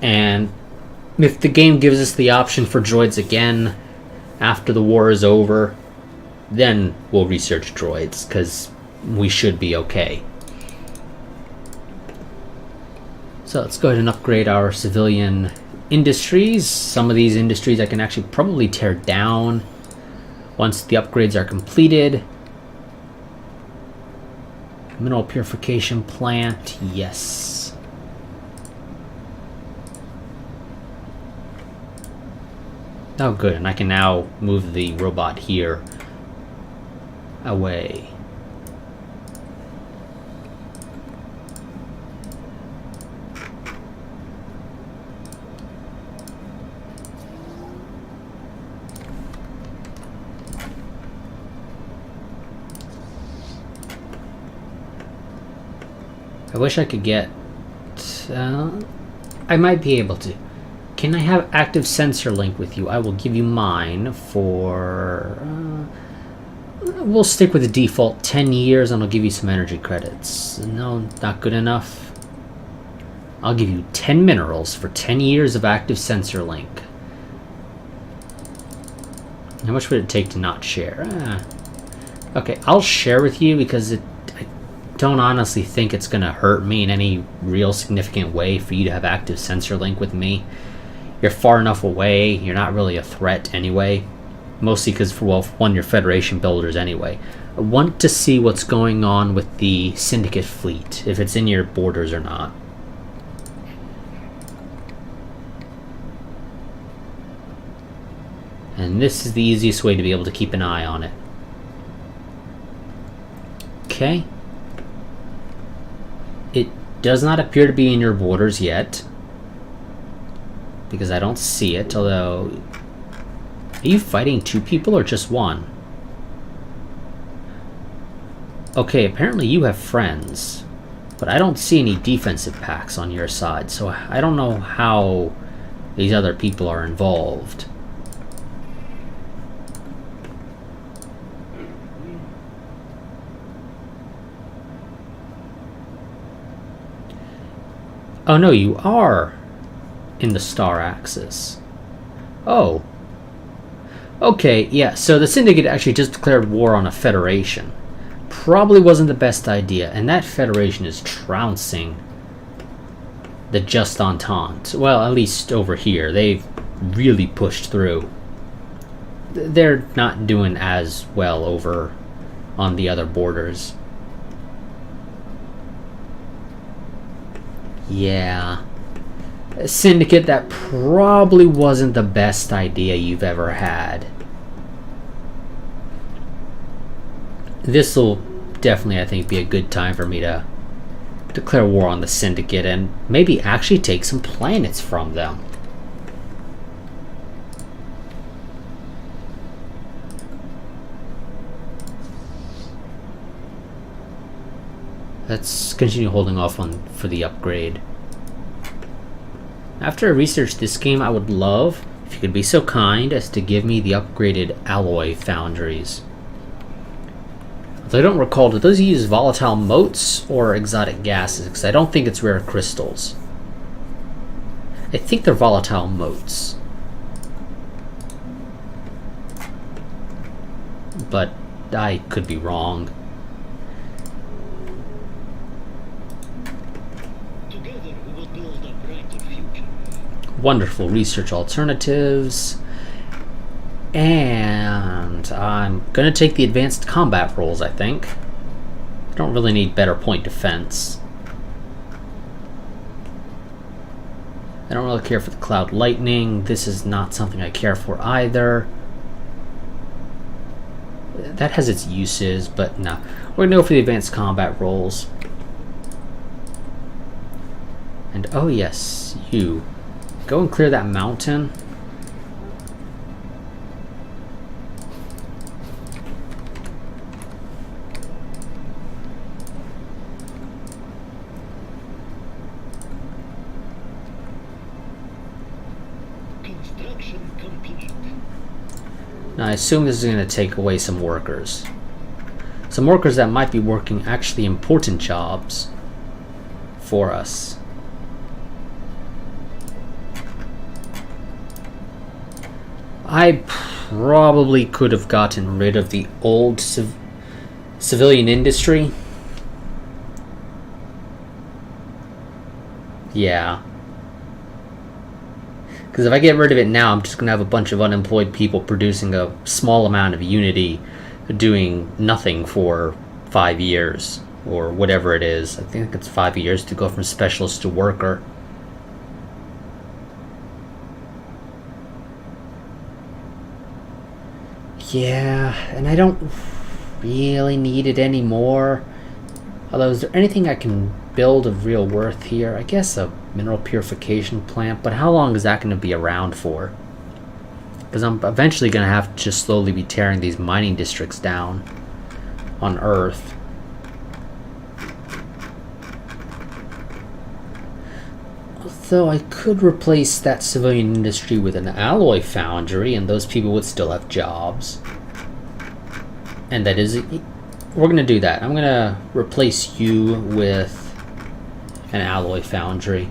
And if the game gives us the option for droids again after the war is over, then we'll research droids, because we should be okay. So let's go ahead and upgrade our civilian industries. Some of these industries I can actually probably tear down once the upgrades are completed. Mineral purification plant, yes. Oh good, and I can now move the robot here away. I wish I could get... I might be able to. Can I have active sensor link with you? I will give you mine for... we'll stick with the default 10 years and I'll give you some energy credits. No, not good enough. I'll give you 10 minerals for 10 years of active sensor link. How much would it take to not share? Okay, I'll share with you because I don't honestly think it's going to hurt me in any real significant way for you to have active sensor link with me. You're far enough away, you're not really a threat anyway. Mostly because, well, one, you're Federation builders anyway. I want to see what's going on with the Syndicate fleet, if it's in your borders or not. And this is the easiest way to be able to keep an eye on it. Okay. It does not appear to be in your borders yet, because I don't see it, although... Are you fighting two people or just one? Okay, apparently you have friends, but I don't see any defensive packs on your side, so I don't know how these other people are involved. Oh no, you are in the star axis. Oh. Okay, yeah, so the Syndicate actually just declared war on a Federation. Probably wasn't the best idea, and that Federation is trouncing the Just Entente. Well, at least over here. They've really pushed through. They're not doing as well over on the other borders. Yeah. Syndicate, that probably wasn't the best idea you've ever had. This will definitely, I think, be a good time for me to declare war on the Syndicate and maybe actually take some planets from them. Let's continue holding off for the upgrade. After I research this game, I would love if you could be so kind as to give me the upgraded alloy foundries. Although I don't recall, do those use volatile motes or exotic gases? Because I don't think it's rare crystals. I think they're volatile motes. But I could be wrong. Together we will build a brighter future. Wonderful research alternatives. And I'm gonna take the advanced combat roles, I think. Don't really need better point defense. I don't really care for the cloud lightning. This is not something I care for either. That has its uses, but no. We're gonna go for the advanced combat roles. And oh yes, you. Go and clear that mountain. Construction complete. Now I assume this is going to take away some workers. Some workers that might be working actually important jobs for us. I probably could have gotten rid of the old civilian industry. Yeah. Because if I get rid of it now, I'm just going to have a bunch of unemployed people producing a small amount of Unity, doing nothing for 5 years, or whatever it is. I think it's 5 years to go from specialist to worker. Yeah, and I don't really need it anymore. Although, is there anything I can build of real worth here? I guess a mineral purification plant, but how long is that going to be around for? Because I'm eventually going to have to just slowly be tearing these mining districts down on Earth. Although I could replace that civilian industry with an alloy foundry, and those people would still have jobs. And that is... We're going to do that. I'm going to replace you with an alloy foundry.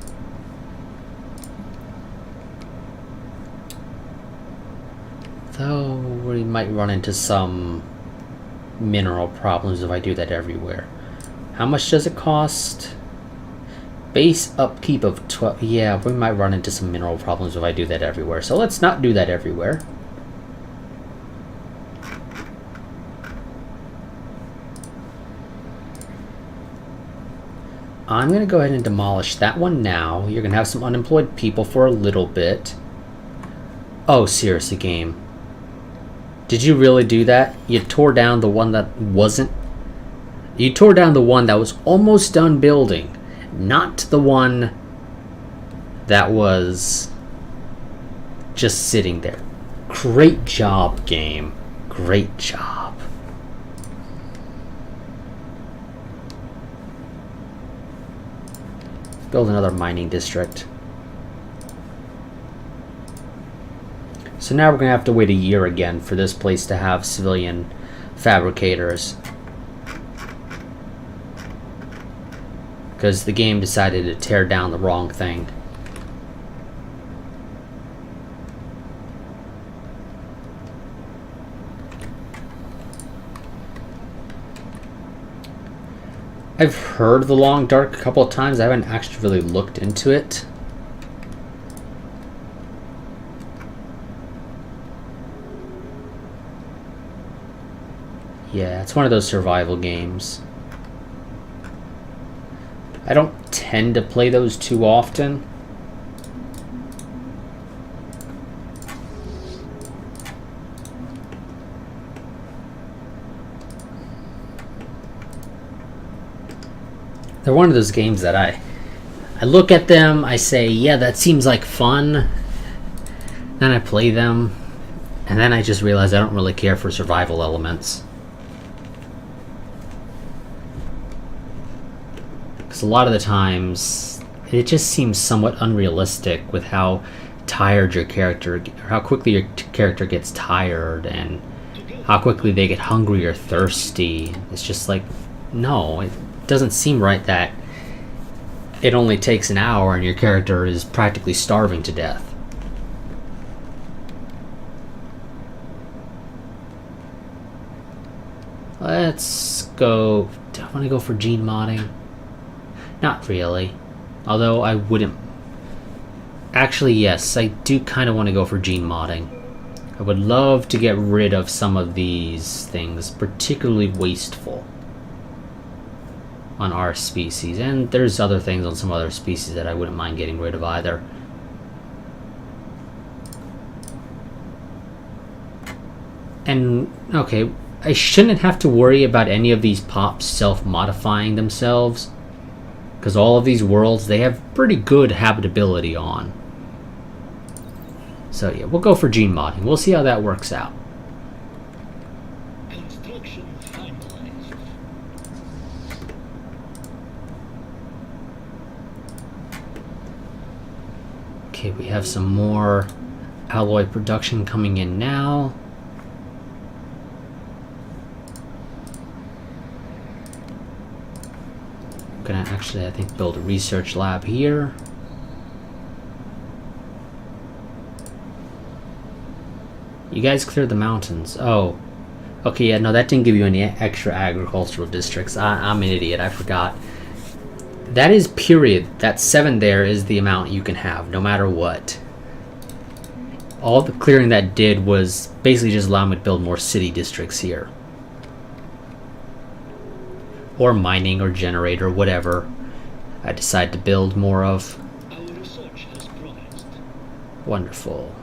Though we might run into some mineral problems if I do that everywhere. How much does it cost? Base upkeep of 12. Yeah, we might run into some mineral problems if I do that everywhere. So let's not do that everywhere. I'm going to go ahead and demolish that one now. You're going to have some unemployed people for a little bit. Oh, seriously, game. Did you really do that? You tore down the one that wasn't... You tore down the one that was almost done building. Not the one that was just sitting there. Great job, game. Great job. Build another mining district. So now we're going to have to wait a year again for this place to have civilian fabricators. Because the game decided to tear down the wrong thing. I've heard of the Long Dark a couple of times. I haven't actually really looked into it. Yeah, it's one of those survival games. I don't tend to play those too often. They're one of those games that I look at them, I say, yeah, that seems like fun. Then I play them, and then I just realize I don't really care for survival elements. Because a lot of the times, it just seems somewhat unrealistic with how tired your character, or how quickly your character gets tired, and how quickly they get hungry or thirsty. It's just like, no, it doesn't seem right that it only takes an hour and your character is practically starving to death. Let's go... Do I want to go for gene modding? Not really. Although I wouldn't... Actually, yes, I do kind of want to go for gene modding. I would love to get rid of some of these things, particularly wasteful on our species. And there's other things on some other species that I wouldn't mind getting rid of either. And, okay, I shouldn't have to worry about any of these pops self-modifying themselves, because all of these worlds, they have pretty good habitability on. So yeah, we'll go for gene modding. We'll see how that works out. Construction finalized. Okay, we have some more alloy production coming in now. I'm gonna actually, I think, build a research lab here. You guys cleared the mountains. Oh. Okay, yeah, no, that didn't give you any extra agricultural districts. I'm an idiot, I forgot. That is period. That 7 there is the amount you can have, no matter what. All the clearing that did was basically just allow me to build more city districts here. Or mining or generator, whatever I decide to build more of. Our research has progressed. Wonderful.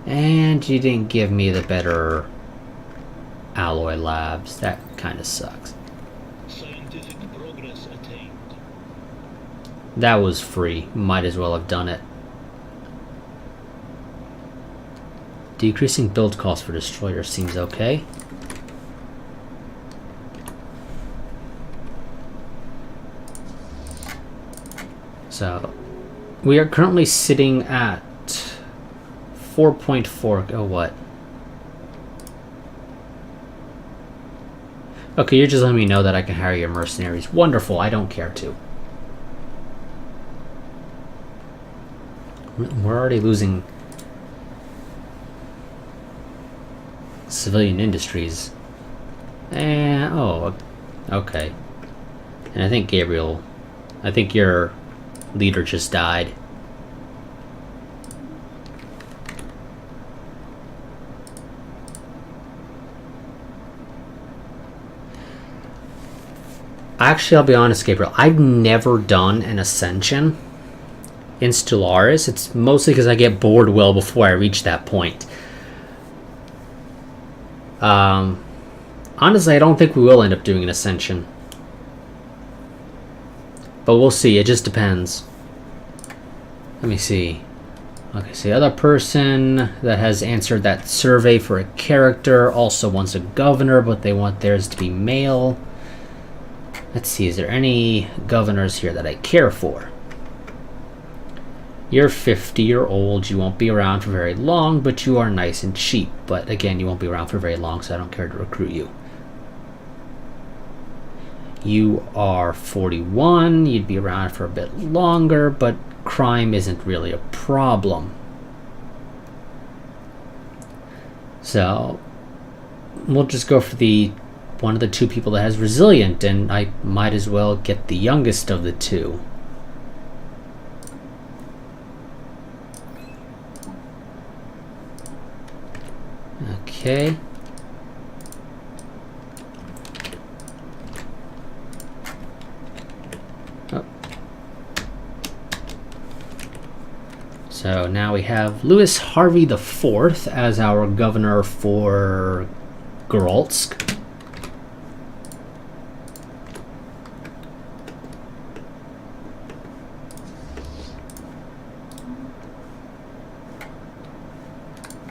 And you didn't give me the better alloy labs. That kind of sucks. Scientific progress attained. That was free. Might as well have done it. Decreasing build cost for destroyers seems okay. So, we are currently sitting at 4.4. Oh, what? Okay, you're just letting me know that I can hire your mercenaries. Wonderful, I don't care to. We're already losing civilian industries. And, oh, okay. And I think Gabriel, I think your leader just died. Actually, I'll be honest, Gabriel, I've never done an ascension in Stellaris. It's mostly because I get bored well before I reach that point. Honestly, I don't think we will end up doing an ascension. But we'll see, it just depends. Let me see. Okay, so the other person that has answered that survey for a character also wants a governor, but they want theirs to be male. Let's see, is there any governors here that I care for? You're 50, you're old, you won't be around for very long, but you are nice and cheap. But again, you won't be around for very long, so I don't care to recruit you. You are 41, you'd be around for a bit longer, but crime isn't really a problem. So, we'll just go for the one of the two people that has resilient, and I might as well get the youngest of the two. Okay. Oh. So now we have Louis Harvey IV as our governor for Gorolsk.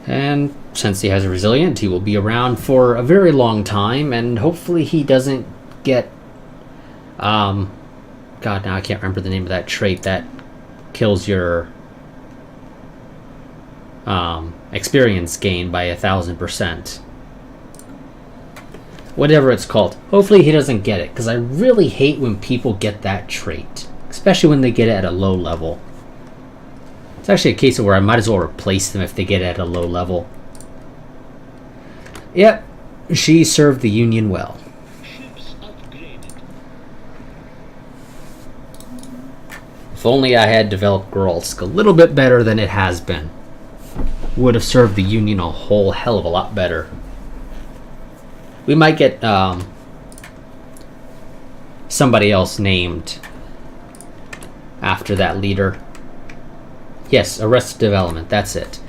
And since he has a resilient, he will be around for a very long time, and hopefully he doesn't get, God, now I can't remember the name of that trait that kills your, experience gain by 1,000%. Whatever it's called. Hopefully he doesn't get it, because I really hate when people get that trait. Especially when they get it at a low level. It's actually a case of where I might as well replace them if they get it at a low level. Yep, she served the Union well. Ships upgraded. If only I had developed Goralsk a little bit better than it has been. Would have served the Union a whole hell of a lot better. We might get somebody else named after that leader. Yes, Arrested Development, that's it.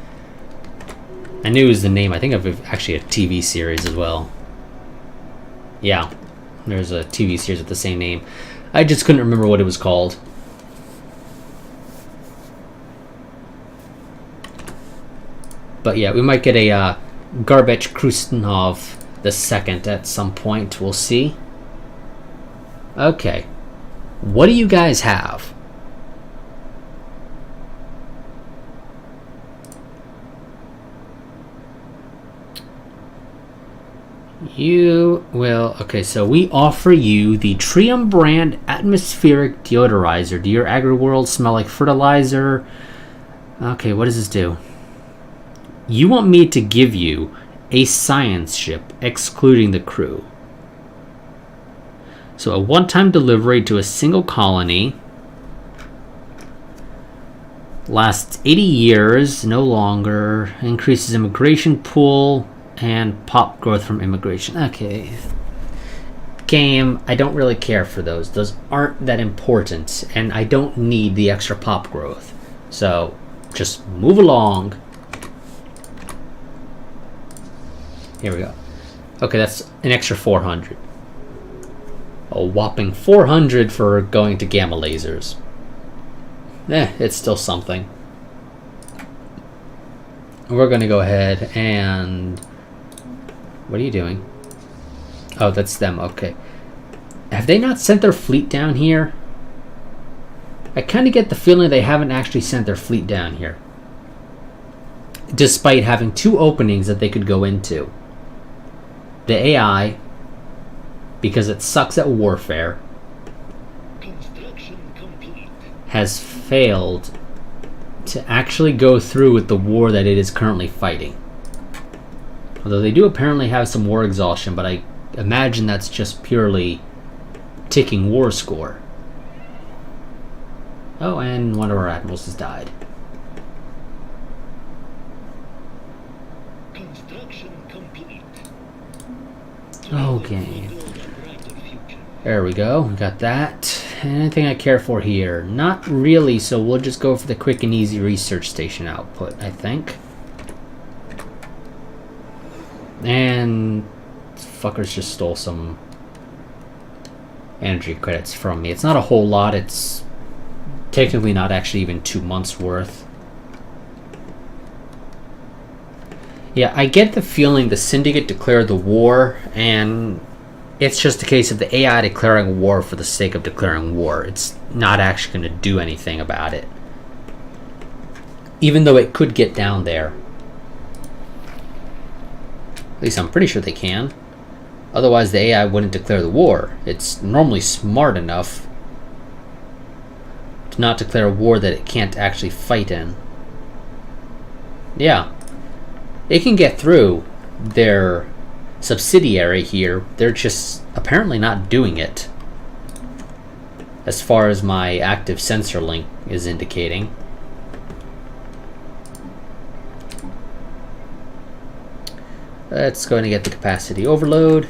I knew it was the name. I think of actually a TV series as well. Yeah, there's a TV series with the same name. I just couldn't remember what it was called. But yeah, we might get a Garbage Krustinov the second at some point. We'll see. Okay. What do you guys have? You will... Okay, so we offer you the Trium brand atmospheric deodorizer. Do your agri-world smell like fertilizer? Okay, what does this do? You want me to give you a science ship, excluding the crew. So a one-time delivery to a single colony. Lasts 80 years, no longer. Increases immigration pool and pop growth from immigration. Okay. Game, I don't really care for those. Those aren't that important, and I don't need the extra pop growth. So, just move along. Here we go. Okay, that's an extra 400. A whopping 400 for going to gamma lasers. It's still something. We're going to go ahead and... What are you doing? Oh, that's them. Okay. Have they not sent their fleet down here? I kind of get the feeling they haven't actually sent their fleet down here. Despite having 2 openings that they could go into. The AI, because it sucks at warfare, Construction complete. has failed to actually go through with the war that it is currently fighting. Although they do apparently have some war exhaustion, but I imagine that's just purely ticking war score. Oh, and one of our admirals has died. Construction complete. Okay. Build a brighter future. There we go. We got that. Anything I care for here? Not really, so we'll just go for the quick and easy research station output, I think. And fuckers just stole some energy credits from me. It's not a whole lot. It's technically not actually even 2 months worth. Yeah, I get the feeling the Syndicate declared the war, and it's just a case of the AI declaring war for the sake of declaring war. It's not actually going to do anything about it. Even though it could get down there. At least I'm pretty sure they can. Otherwise the AI wouldn't declare the war. It's normally smart enough to not declare a war that it can't actually fight in. Yeah. It can get through their subsidiary here. They're just apparently not doing it. As far as my active sensor link is indicating. Let's go and get the capacity overload.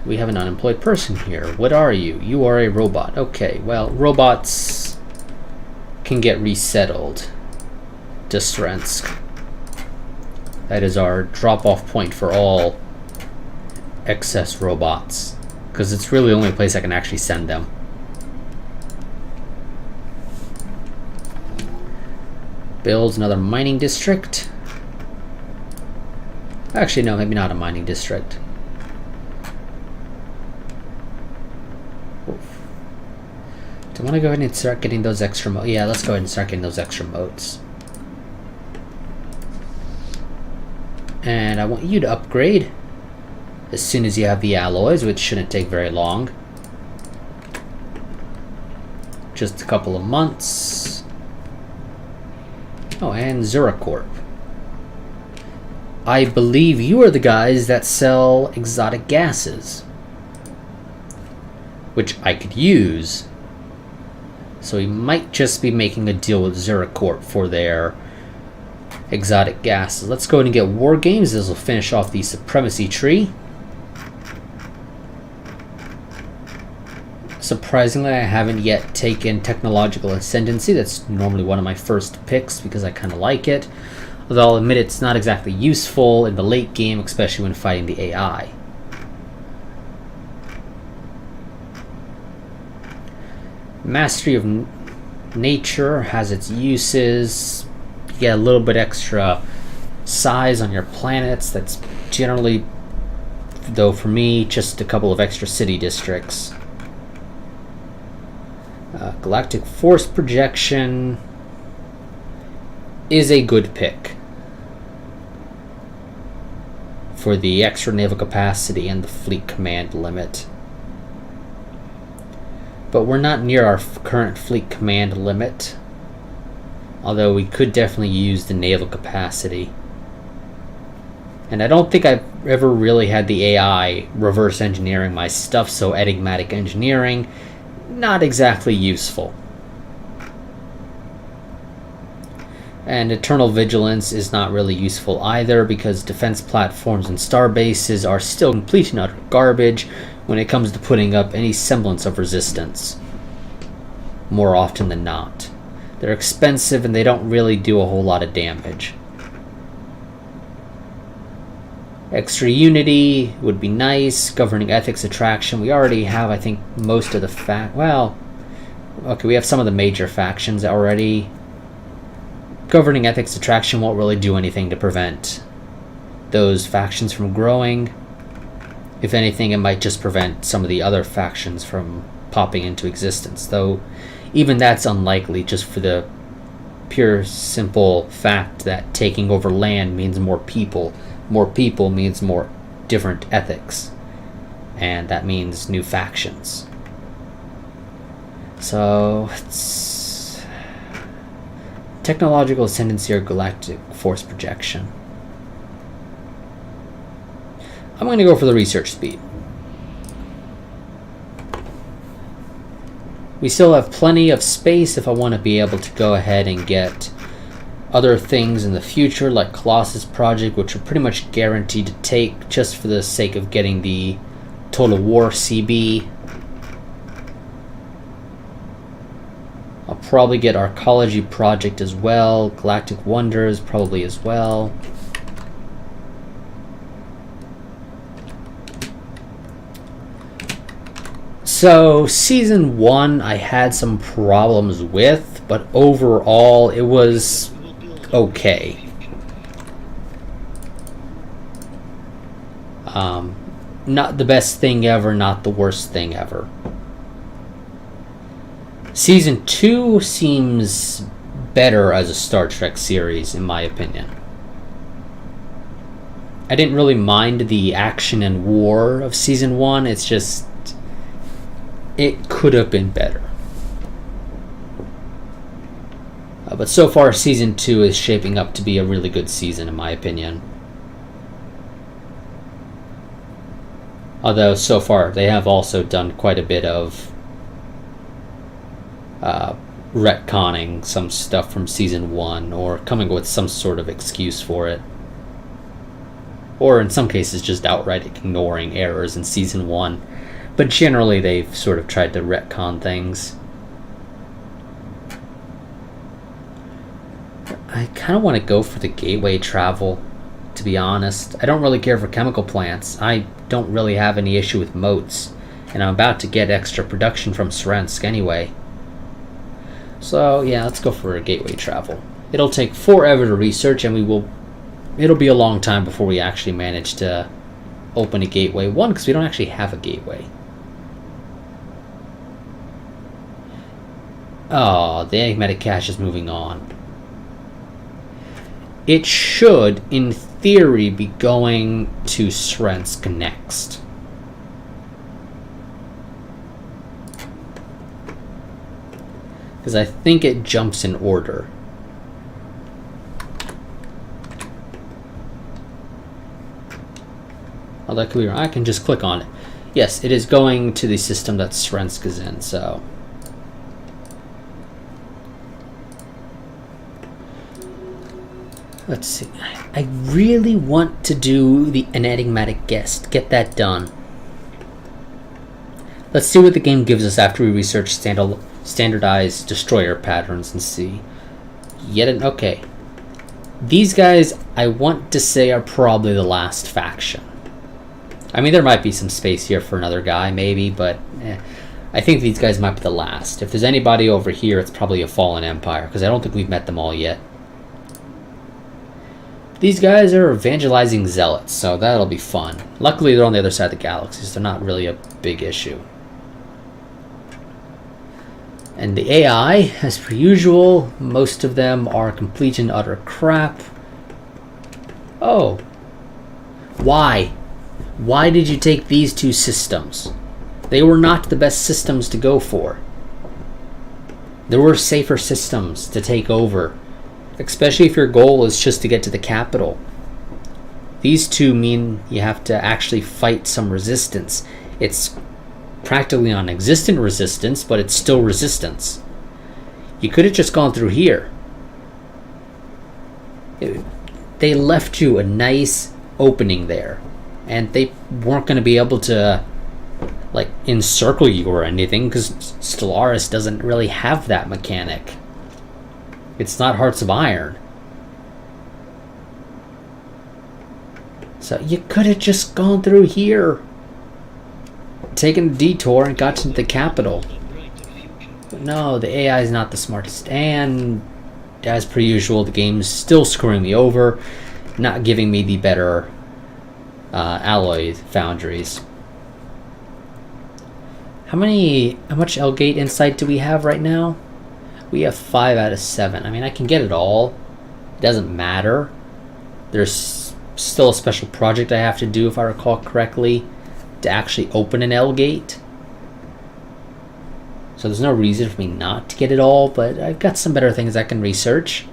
We have an unemployed person here. What are you? You are a robot. Okay, well, robots can get resettled to Srensk. That is our drop-off point for all excess robots. Because it's really the only place I can actually send them. Builds another mining district. Actually, no, maybe not a mining district. Oof. Do I want to go ahead and start getting those extra motes? Yeah, let's go ahead and start getting those extra motes. And I want you to upgrade as soon as you have the alloys, which shouldn't take very long. Just a couple of months. Oh, and MegaCorp. I believe you are the guys that sell exotic gases, which I could use. So we might just be making a deal with MegaCorp for their exotic gases. Let's go ahead and get war games. This will finish off the supremacy tree. Surprisingly, I haven't yet taken technological ascendancy. That's normally one of my first picks because I kind of like it. Although I'll admit it's not exactly useful in the late game, especially when fighting the AI. Mastery of nature has its uses. You get a little bit extra size on your planets. That's generally, though for me, just a couple of extra city districts. Galactic force projection is a good pick for the extra naval capacity and the fleet command limit. But we're not near our current fleet command limit, although we could definitely use the naval capacity. And I don't think I've ever really had the AI reverse engineering my stuff, so enigmatic engineering, not exactly useful. And Eternal Vigilance is not really useful either because defense platforms and star bases are still complete and utter garbage when it comes to putting up any semblance of resistance. More often than not. They're expensive and they don't really do a whole lot of damage. Extra unity would be nice. Governing ethics attraction. We already have, I think, most of the we have some of the major factions already. Governing ethics attraction won't really do anything to prevent those factions from growing. If anything, it might just prevent some of the other factions from popping into existence, though even that's unlikely just for the pure simple fact that taking over land means more people. More people means more different ethics, and that means new factions. So it's technological ascendancy or galactic force projection. I'm going to go for the research speed. We still have plenty of space if I want to be able to go ahead and get other things in the future, like Colossus Project, which are pretty much guaranteed to take just for the sake of getting the Total War CB. I'll probably get Arcology Project as well, Galactic Wonders probably as well. So, Season 1 I had some problems with, but overall it was okay. Not the best thing ever, not the worst thing ever. Season 2 seems better as a Star Trek series, in my opinion. I didn't really mind the action and war of Season 1, it's just it could have been better. But so far, Season 2 is shaping up to be a really good season, in my opinion. Although, so far, they have also done quite a bit of retconning some stuff from Season 1, or coming up with some sort of excuse for it. Or, in some cases, just outright ignoring errors in Season 1. But generally, they've sort of tried to retcon things. I kind of want to go for the gateway travel, to be honest. I don't really care for chemical plants. I don't really have any issue with moats. And I'm about to get extra production from Srensk anyway. So, yeah, let's go for a gateway travel. It'll take forever to research, and it'll be a long time before we actually manage to open a gateway. One, because we don't actually have a gateway. Oh, the enigmatic cache is moving on. it should, in theory, be going to Srensk next. Because I think it jumps in order. Oh, that could be wrong. I can just click on it. Yes, it is going to the system that Srensk is in, so... Let's see. I really want to do an enigmatic guest. Get that done. Let's see what the game gives us after we research standardized destroyer patterns and see. Okay. These guys, I want to say, are probably the last faction. I mean, there might be some space here for another guy, maybe, but I think these guys might be the last. If there's anybody over here, it's probably a fallen empire, because I don't think we've met them all yet. These guys are evangelizing zealots, so that'll be fun. Luckily, they're on the other side of the galaxy, so they're not really a big issue. And the AI, as per usual, most of them are complete and utter crap. Oh. Why? Why did you take these two systems? They were not the best systems to go for. There were safer systems to take over, especially if your goal is just to get to the capital. These two mean you have to actually fight some resistance. It's practically non-existent resistance, but it's still resistance. You could have just gone through here. They left you a nice opening there, and they weren't going to be able to like encircle you or anything, because Stellaris doesn't really have that mechanic. It's not Hearts of Iron. So you could have just gone through here, taken a detour, and got to the capital. But no, the AI is not the smartest, and as per usual, the game's still screwing me over, not giving me the better alloy foundries. How much L-Gate insight do we have right now? We have 5 out of 7. I mean, I can get it all. It doesn't matter. There's still a special project I have to do, if I recall correctly, to actually open an L-Gate. So there's no reason for me not to get it all, but I've got some better things I can research.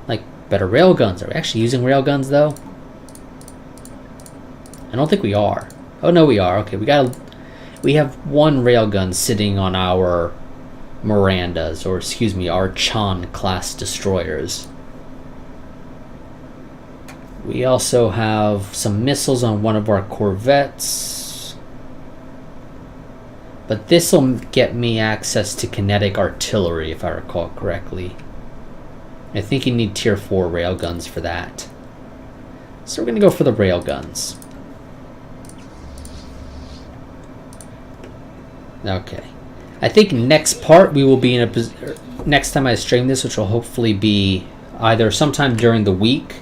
Like better railguns. Are we actually using railguns, though? I don't think we are. Oh, no, we are. Okay, we have one railgun sitting on our Mirandas, or excuse me, our Chan class destroyers. We also have some missiles on one of our corvettes. But this will get me access to kinetic artillery, if I recall correctly. I think you need tier 4 railguns for that. So we're going to go for the railguns. Okay. I think next part we will be in a next time I stream this, which will hopefully be either sometime during the week.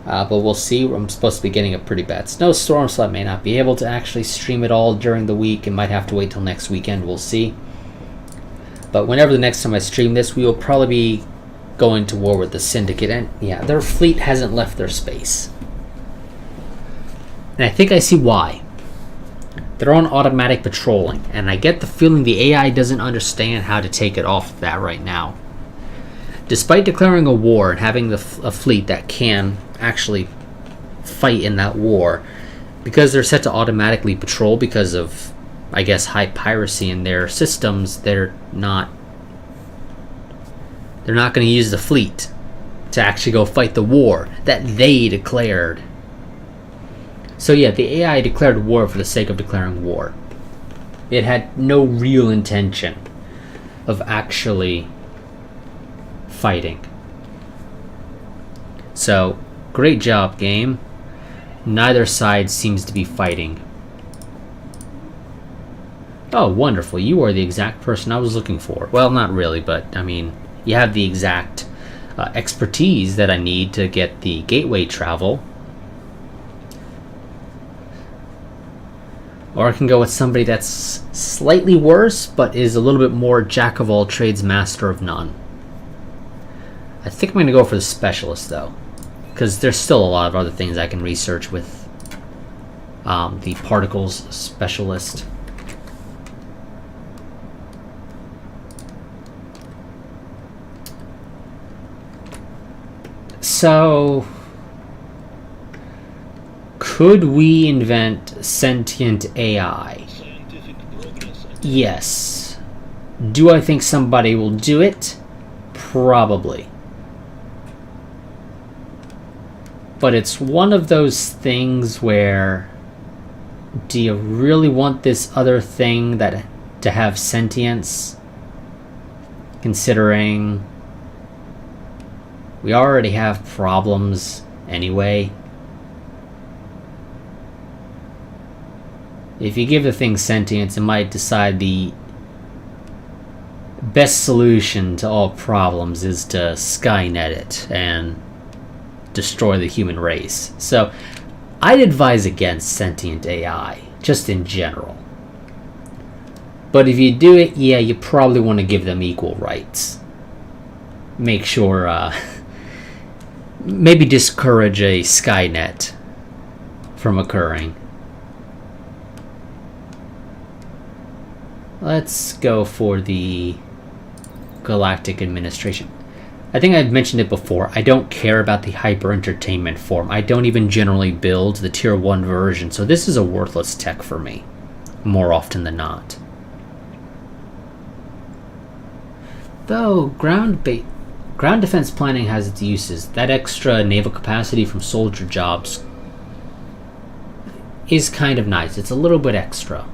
But we'll see. I'm supposed to be getting a pretty bad snowstorm, so I may not be able to actually stream it all during the week and might have to wait till next weekend. We'll see. But whenever the next time I stream this, we will probably be going to war with the Syndicate. And yeah, their fleet hasn't left their space. And I think I see why. They're on automatic patrolling, and I get the feeling the AI doesn't understand how to take it off of that right now. Despite declaring a war and having a fleet that can actually fight in that war, because they're set to automatically patrol because of, I guess, high piracy in their systems, they're not going to use the fleet to actually go fight the war that they declared. So yeah, the AI declared war for the sake of declaring war. It had no real intention of actually fighting. So, great job, game. Neither side seems to be fighting. Oh, wonderful. You are the exact person I was looking for. Well, not really, but, I mean, you have the exact expertise that I need to get the gateway travel. Or I can go with somebody that's slightly worse, but is a little bit more jack of all trades, master of none. I think I'm going to go for the specialist, though. Because there's still a lot of other things I can research with the particles specialist. So, could we invent sentient AI? Scientific progress. Yes. Do I think somebody will do it? Probably. But it's one of those things where, do you really want this other thing that to have sentience? Considering we already have problems anyway. If you give the thing sentience, it might decide the best solution to all problems is to Skynet it and destroy the human race. So I'd advise against sentient AI, just in general. But if you do it, yeah, you probably want to give them equal rights. Make sure, maybe discourage a Skynet from occurring. Let's go for the Galactic Administration. I think I've mentioned it before. I don't care about the hyper entertainment form. I don't even generally build the tier 1 version, so this is a worthless tech for me, more often than not. Though ground defense planning has its uses. That extra naval capacity from soldier jobs is kind of nice. It's a little bit extra.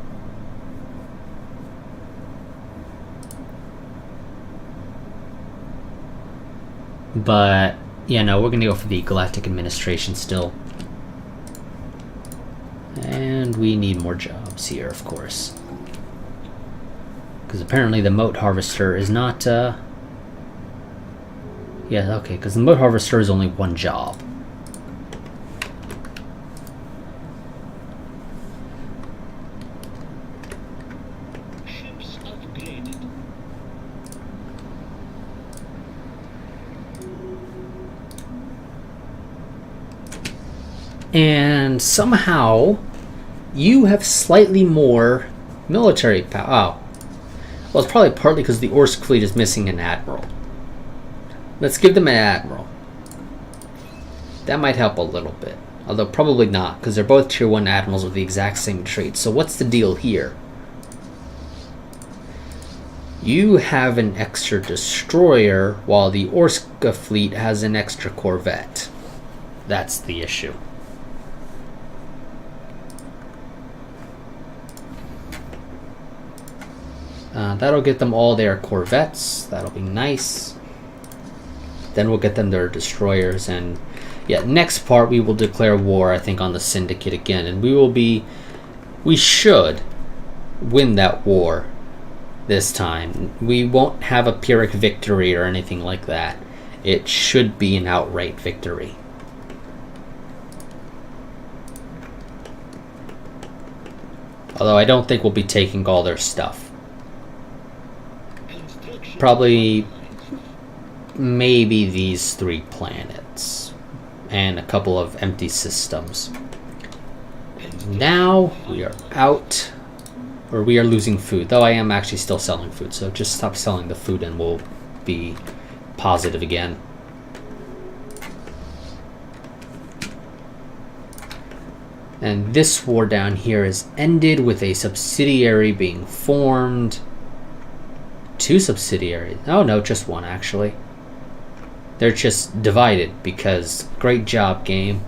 But, yeah, no, we're going to go for the Galactic Administration still. And we need more jobs here, of course. Because apparently the moat harvester is not, yeah, okay, because the moat harvester is only one job. Ships upgraded. And somehow, you have slightly more military power. Oh. Well, it's probably partly because the Orsk fleet is missing an admiral. Let's give them an admiral. That might help a little bit. Although probably not, because they're both tier 1 admirals with the exact same traits. So what's the deal here? You have an extra destroyer, while the Orska fleet has an extra corvette. That's the issue. That'll get them all their corvettes. That'll be nice. Then we'll get them their destroyers. And yeah, next part we will declare war, I think, on the Syndicate again. And we should win that war this time. We won't have a Pyrrhic victory or anything like that. It should be an outright victory. Although I don't think we'll be taking all their stuff. Probably maybe these 3 planets and a couple of empty systems. Now we are out, or we are losing food, though I am actually still selling food, so just stop selling the food and we'll be positive again. And this war down here is ended with a subsidiary being formed. 2 subsidiaries. Oh no, just 1 actually. They're just divided because great job, game.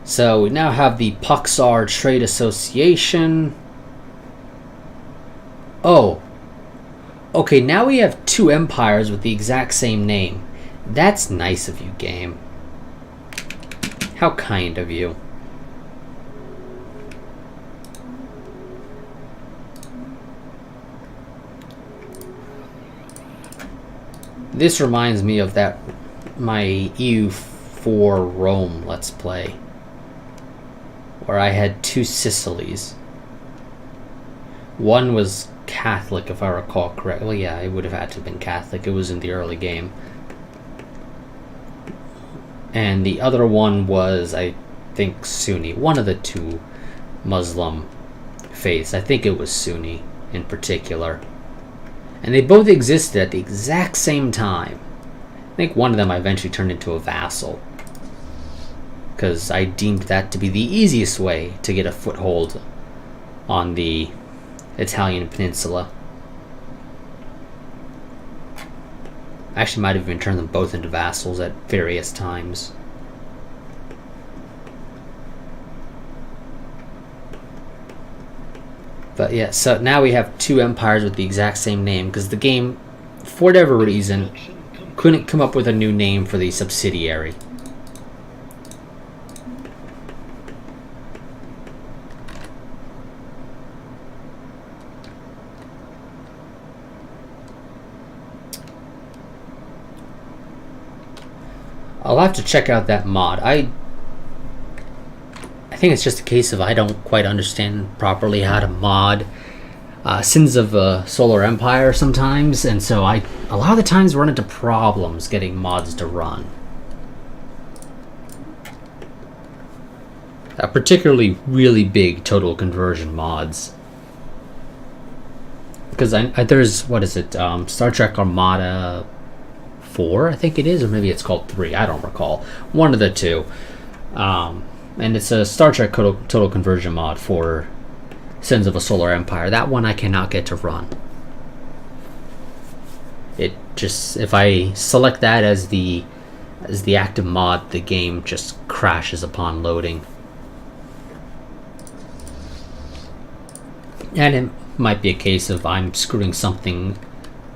So we now have the Puxar Trade Association. Oh. Okay, now we have 2 empires with the exact same name. That's nice of you, game. How kind of you. This reminds me of that my EU4 Rome Let's Play, where I had 2 Sicilies. One was Catholic, if I recall correctly. Well, yeah, it would have had to have been Catholic. It was in the early game. And the other one was, I think, Sunni. One of the two Muslim faiths. I think it was Sunni in particular. And they both existed at the exact same time. I think one of them I eventually turned into a vassal, because I deemed that to be the easiest way to get a foothold on the Italian peninsula. I actually might have even turned them both into vassals at various times. But yeah, so now we have two empires with the exact same name, because the game, for whatever reason, couldn't come up with a new name for the subsidiary. I'll have to check out that mod. I think it's just a case of I don't quite understand properly how to mod Sins of Solar Empire sometimes, and so a lot of the times run into problems getting mods to run. Particularly really big total conversion mods. Because there's, what is it, Star Trek Armada 4, I think it is, or maybe it's called 3, I don't recall. One of the two. And it's a Star Trek total conversion mod for Sins of a Solar Empire. That one I cannot get to run. It just, if I select that as the active mod, the game just crashes upon loading. And it might be a case of I'm screwing something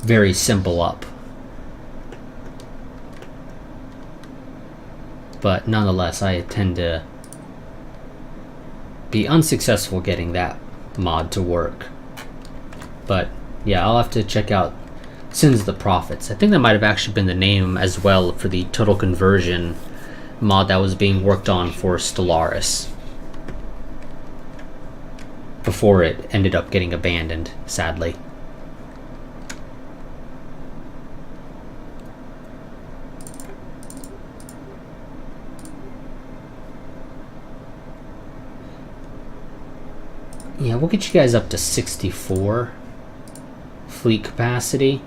very simple up. But nonetheless, I tend to be unsuccessful getting that mod to work. But yeah, I'll have to check out Sins of the Prophets. I think that might have actually been the name as well for the total conversion mod that was being worked on for Stellaris, before it ended up getting abandoned, sadly. Yeah, we'll get you guys up to 64 fleet capacity.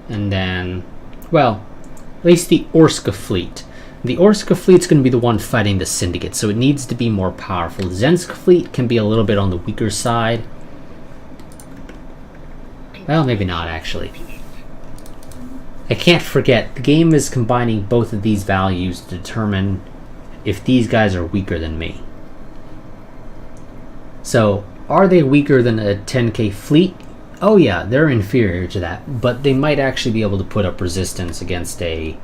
And then, well, at least the Orska fleet. The Orska fleet's going to be the one fighting the Syndicate, so it needs to be more powerful. The Zensk fleet can be a little bit on the weaker side. Well, maybe not, actually. I can't forget, the game is combining both of these values to determine if these guys are weaker than me. So, are they weaker than a 10k fleet? Oh yeah, they're inferior to that, but they might actually be able to put up resistance against a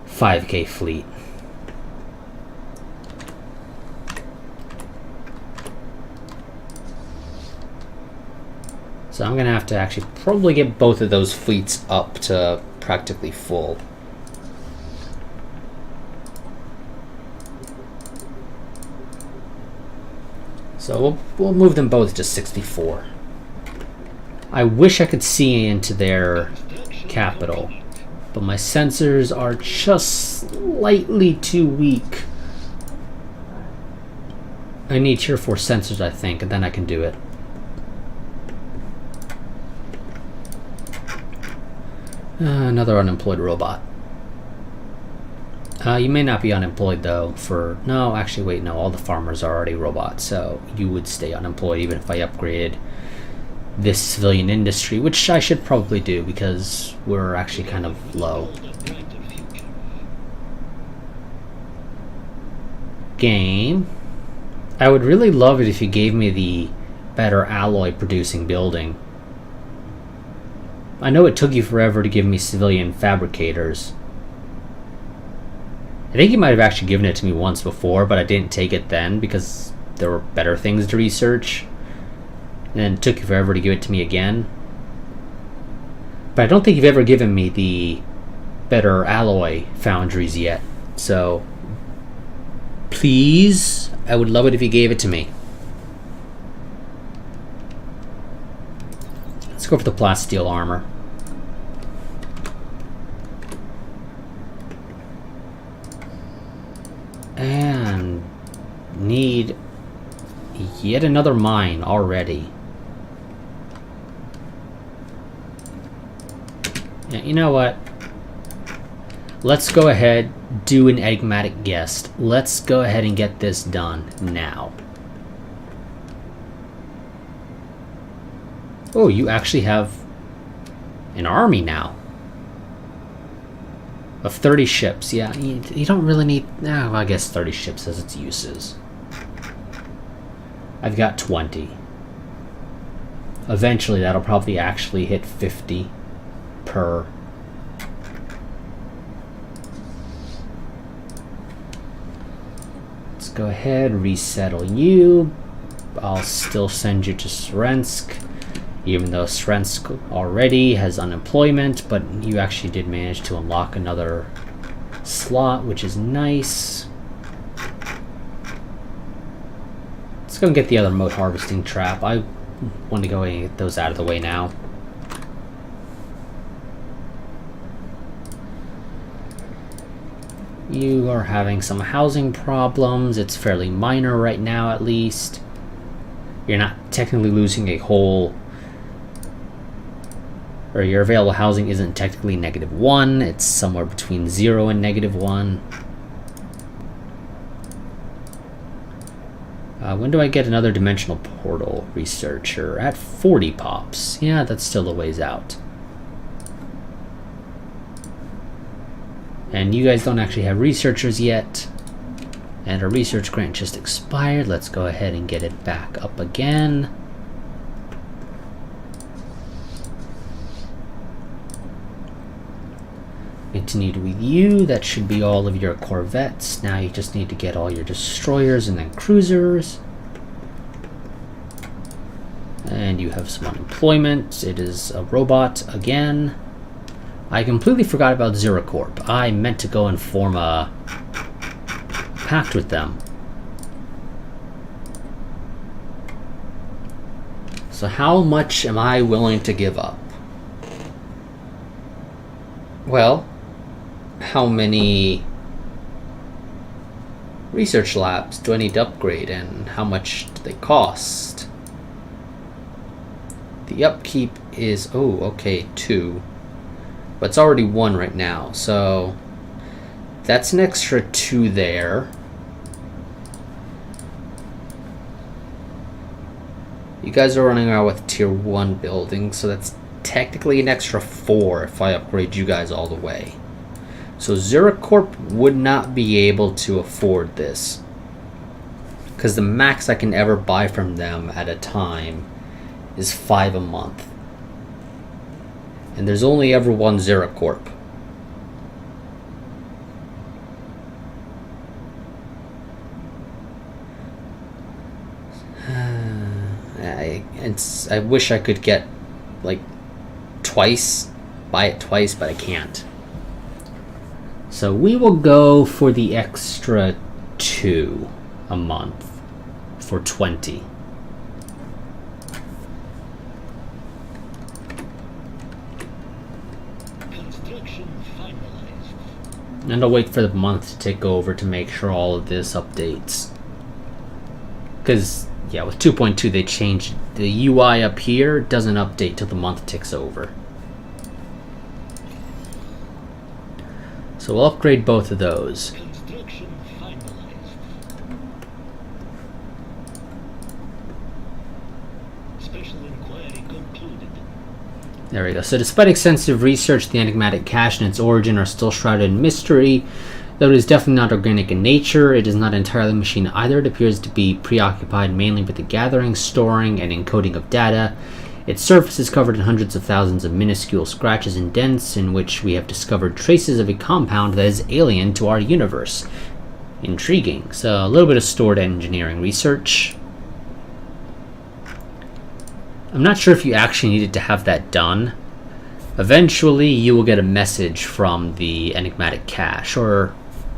5k fleet. So I'm going to have to actually probably get both of those fleets up to practically full. So we'll move them both to 64. I wish I could see into their capital, but my sensors are just slightly too weak. I need tier 4 sensors, I think, and then I can do it. Another unemployed robot. You may not be unemployed though for... No, actually wait, no, all the farmers are already robots, so you would stay unemployed even if I upgraded this civilian industry, which I should probably do because we're actually kind of low. Game. I would really love it if you gave me the better alloy producing building. I know it took you forever to give me civilian fabricators. I think you might have actually given it to me once before, but I didn't take it then because there were better things to research. And then it took you forever to give it to me again. But I don't think you've ever given me the better alloy foundries yet. So, please, I would love it if you gave it to me. Let's go for the plasteel armor. And need yet another mine already. Yeah, you know what? Let's go ahead, do an enigmatic guest. Let's go ahead and get this done now. Oh, you actually have an army now of 30 ships. Yeah, you don't really need... No, I guess 30 ships has its uses. I've got 20. Eventually, that'll probably actually hit 50 per. Let's go ahead, resettle you. I'll still send you to Srensk, even though Srensk already has unemployment, but you actually did manage to unlock another slot, which is nice. Let's go and get the other moat harvesting trap. I want to go and get those out of the way now. You are having some housing problems. It's fairly minor right now, at least. You're not technically losing a whole... Or your available housing isn't technically -1. It's somewhere between 0 and -1. When do I get another dimensional portal researcher? At 40 pops. Yeah, that's still a ways out. And you guys don't actually have researchers yet. And our research grant just expired. Let's go ahead and get it back up again. Continued with you. That should be all of your corvettes. Now you just need to get all your destroyers and then cruisers. And you have some unemployment. It is a robot again. I completely forgot about MegaCorp. I meant to go and form a pact with them. So how much am I willing to give up? Well, how many research labs do I need to upgrade, and how much do they cost? The upkeep is, oh, okay, 2. But it's already 1 right now, so that's an extra 2 there. You guys are running around with tier 1 buildings, so that's technically an extra 4 if I upgrade you guys all the way. So MegaCorp would not be able to afford this, because the max I can ever buy from them at a time is 5 a month. And there's only ever one MegaCorp. I wish I could get like buy it twice, but I can't. So we will go for the extra 2 a month for 20. Construction finalized. And I'll wait for the month to take over to make sure all of this updates. Because, yeah, with 2.2 they changed the UI up here. It doesn't update till the month ticks over. So we'll upgrade both of those. Construction finalized. Special inquiry concluded. There we go. So despite extensive research, the enigmatic cache and its origin are still shrouded in mystery. Though it is definitely not organic in nature, it is not entirely machine either. It appears to be preoccupied mainly with the gathering, storing, and encoding of data. Its surface is covered in hundreds of thousands of minuscule scratches and dents in which we have discovered traces of a compound that is alien to our universe. Intriguing. So a little bit of stored engineering research. I'm not sure if you actually needed to have that done. Eventually you will get a message from the enigmatic cache, or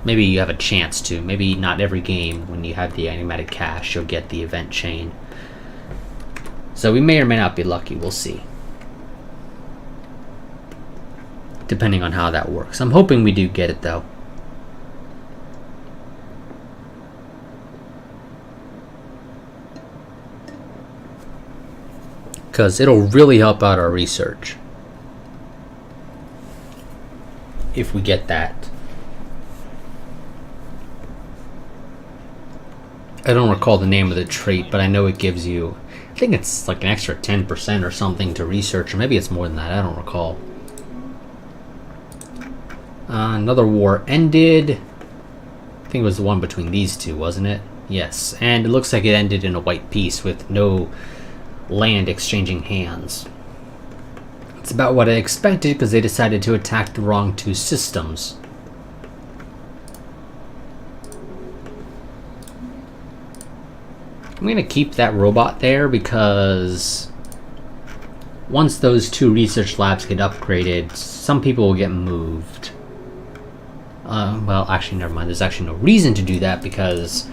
maybe you have a chance to. Maybe not every game when you have the enigmatic cache you'll get the event chain. So we may or may not be lucky, we'll see. depending on how that works. I'm hoping we do get it, though. Because it'll really help out our research if we get that. I don't recall the name of the trait, but I know it gives you, I think it's like an extra 10% or something to research, or maybe it's more than that, I don't recall. Another war ended. I think it was the one between these two, wasn't it? Yes, and it looks like it ended in a white peace with no land exchanging hands. It's about what I expected because they decided to attack the wrong two systems. I'm going to keep that robot there because once those two research labs get upgraded, some people will get moved. Well, actually, never mind. There's actually no reason to do that because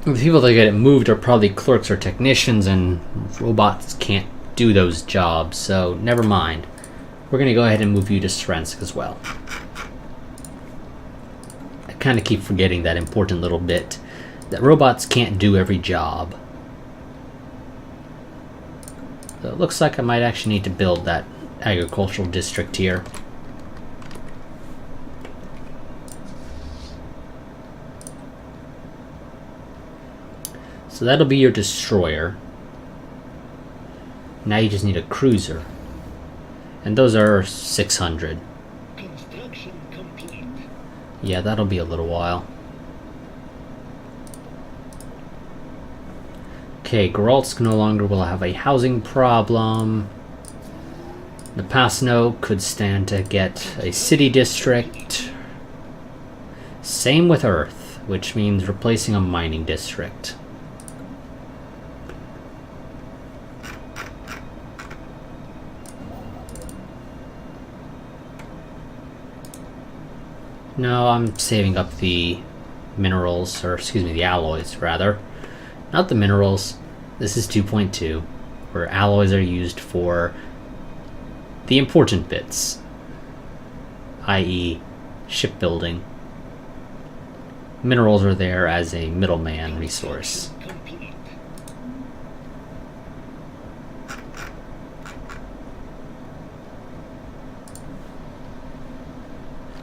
the people that get moved are probably clerks or technicians, and robots can't do those jobs, so never mind. We're going to go ahead and move you to Srensk as well. I kind of keep forgetting that important little bit, that robots can't do every job. So it looks like I might actually need to build that agricultural district here. So that'll be your destroyer. Now you just need a cruiser. And those are 600. Construction complete. Yeah, that'll be a little while. Okay, Goralsk no longer will have a housing problem. Napasno could stand to get a city district. Same with Earth, which means replacing a mining district. No, I'm saving up the minerals, or excuse me, the alloys, rather. Not the minerals. This is 2.2, where alloys are used for the important bits, i.e. shipbuilding. Minerals are there as a middleman resource. Complete.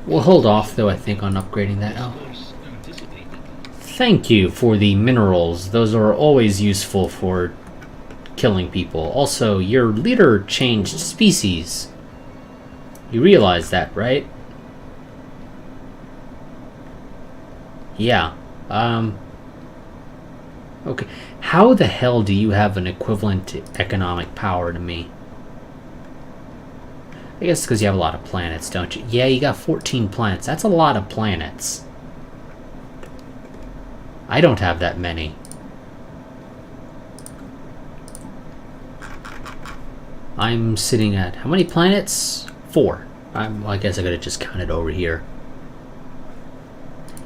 We'll hold off, though, I think, on upgrading that. Oh. Course anticipated. Thank you for the minerals. Those are always useful for killing people. Also, your leader changed species. You realize that, right? Yeah. Okay. How the hell do you have an equivalent to economic power to me? I guess because you have a lot of planets, don't you? Yeah, you got 14 planets. That's a lot of planets. I don't have that many. I'm sitting at how many planets? 4. I guess I could have just counted over here.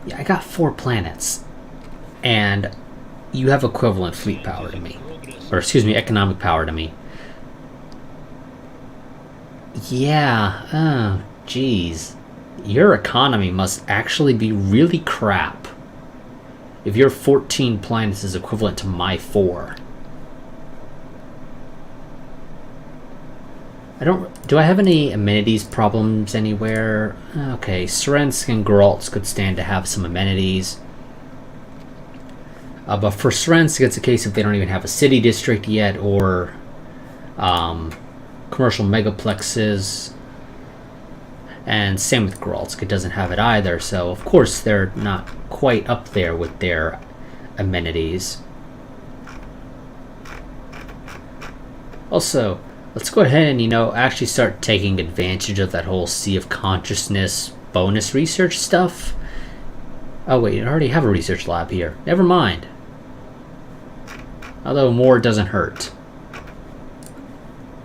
Yeah, I got 4 planets. And you have equivalent fleet power to me. Or excuse me, economic power to me. Yeah, oh, geez. Your economy must actually be really crap. If your 14 planets is equivalent to my 4. Do I have any amenities problems anywhere? Okay, Srensk and Geraltz could stand to have some amenities. But for Srensk, it's a case if they don't even have a city district yet, or commercial megaplexes. And same with Geraltsk, it doesn't have it either, so of course they're not quite up there with their amenities. Also, let's go ahead and, actually start taking advantage of that whole Sea of Consciousness bonus research stuff. Oh wait, I already have a research lab here. Never mind. Although more doesn't hurt.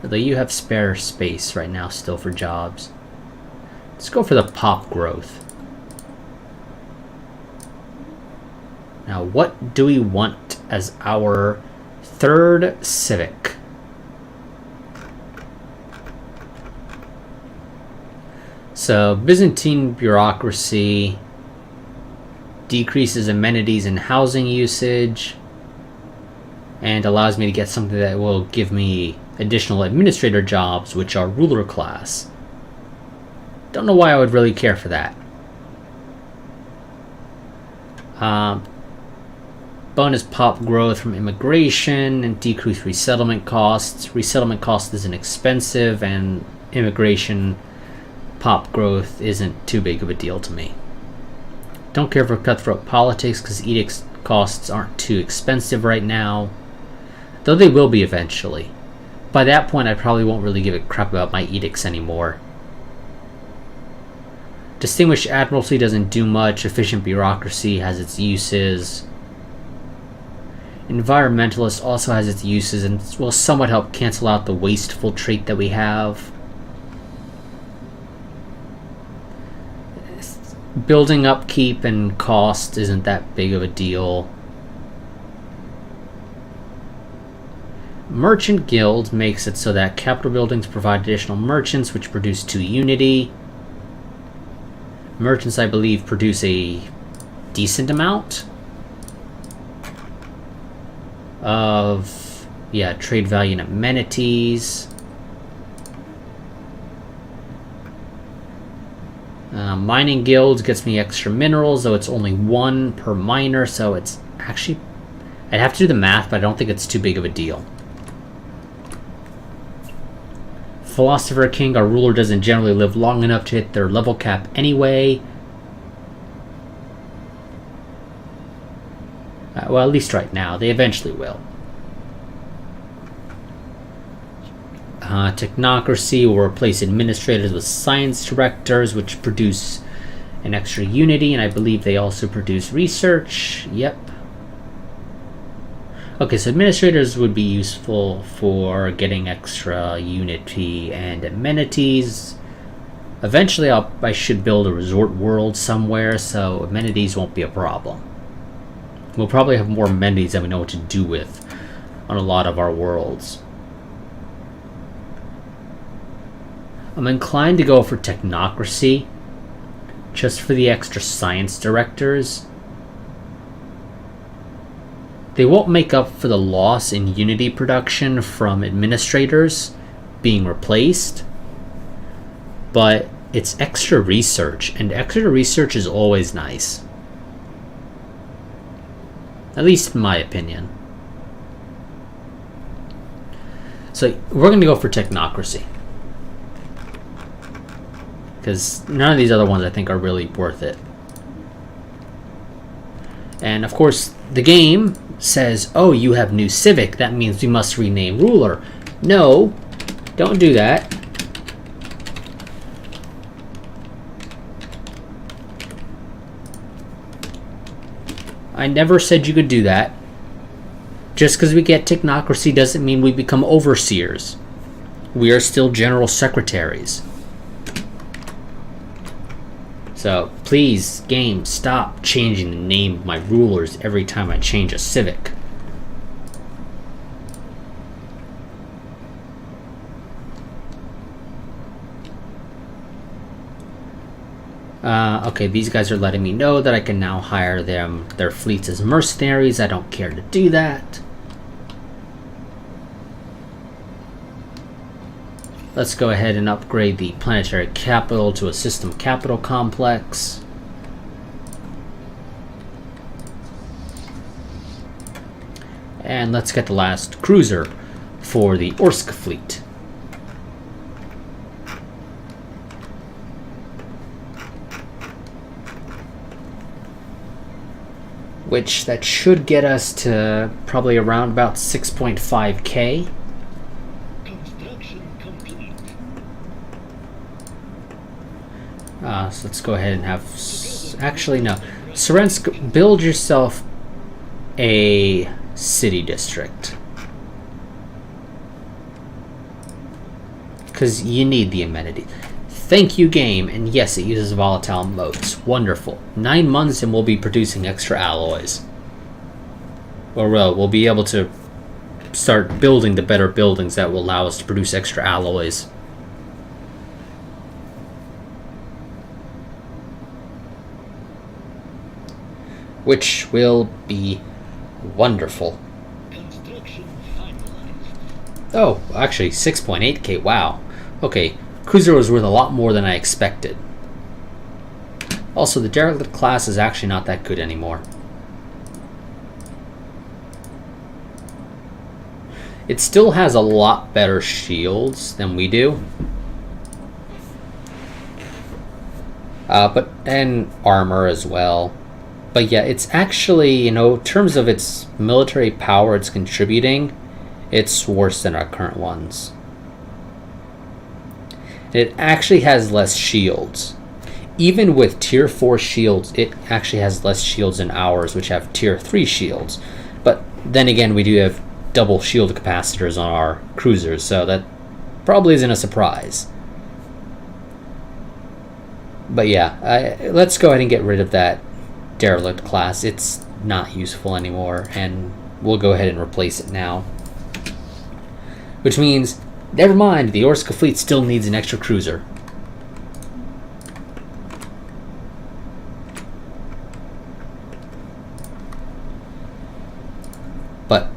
Although you have spare space right now still for jobs. Let's go for the pop growth. Now, what do we want as our third civic? So Byzantine bureaucracy decreases amenities and housing usage and allows me to get something that will give me additional administrator jobs, which are ruler class. Don't know why I would really care for that. Bonus pop growth from immigration and decreased resettlement costs. Resettlement cost isn't expensive, and immigration pop growth isn't too big of a deal to me. Don't care for cutthroat politics because edict costs aren't too expensive right now, though they will be eventually. By that point, I probably won't really give a crap about my edicts anymore. Distinguished Admiralty doesn't do much. Efficient bureaucracy has its uses. Environmentalist also has its uses and will somewhat help cancel out the wasteful trait that we have. Building upkeep and cost isn't that big of a deal. Merchant Guild makes it so that capital buildings provide additional merchants, which produce 2 unity. Merchants, I believe, produce a decent amount of, trade value and amenities. Mining Guild gets me extra minerals, though it's only 1 per miner, so it's actually... I'd have to do the math, but I don't think it's too big of a deal. Philosopher King, our ruler doesn't generally live long enough to hit their level cap anyway. Well, at least right now. They eventually will. Technocracy will replace administrators with science directors, which produce an extra unity, and I believe they also produce research. Yep. Okay, so administrators would be useful for getting extra unity and amenities. Eventually, I should build a resort world somewhere, so amenities won't be a problem. We'll probably have more amenities than we know what to do with on a lot of our worlds. I'm inclined to go for technocracy, just for the extra science directors. They won't make up for the loss in unity production from administrators being replaced, but it's extra research, and extra research is always nice. At least in my opinion. So we're going to go for technocracy, because none of these other ones I think are really worth it. And of course, the game says, oh, you have new civic, that means we must rename ruler. No, don't do that. I never said you could do that. Just because we get technocracy doesn't mean we become overseers. We are still general secretaries. So, please, game, stop changing the name of my rulers every time I change a civic. Okay, these guys are letting me know that I can now hire their fleets as mercenaries. I don't care to do that. Let's go ahead and upgrade the planetary capital to a system capital complex. And let's get the last cruiser for the Orsk fleet. Which that should get us to probably around about 6.5k. Construction complete. So let's go ahead and have... Actually, no. Serensk, build yourself a city district. Because you need the amenity. Thank you, game. And yes, it uses volatile motes. Wonderful. 9 months and we'll be producing extra alloys. Or we'll be able to start building the better buildings that will allow us to produce extra alloys. which will be wonderful. Construction finalized. Oh, actually 6.8k, wow. Okay, cruiser was worth a lot more than I expected. Also, the derelict class is actually not that good anymore. It still has a lot better shields than we do. And armor as well. But yeah, it's actually, in terms of its military power it's contributing, it's worse than our current ones. It actually has less shields. Even with tier 4 shields, it actually has less shields than ours, which have tier 3 shields. But then again, we do have double shield capacitors on our cruisers, so that probably isn't a surprise. But yeah, let's go ahead and get rid of that derelict class. It's not useful anymore, and we'll go ahead and replace it now. Which means, never mind, the Orska fleet still needs an extra cruiser. But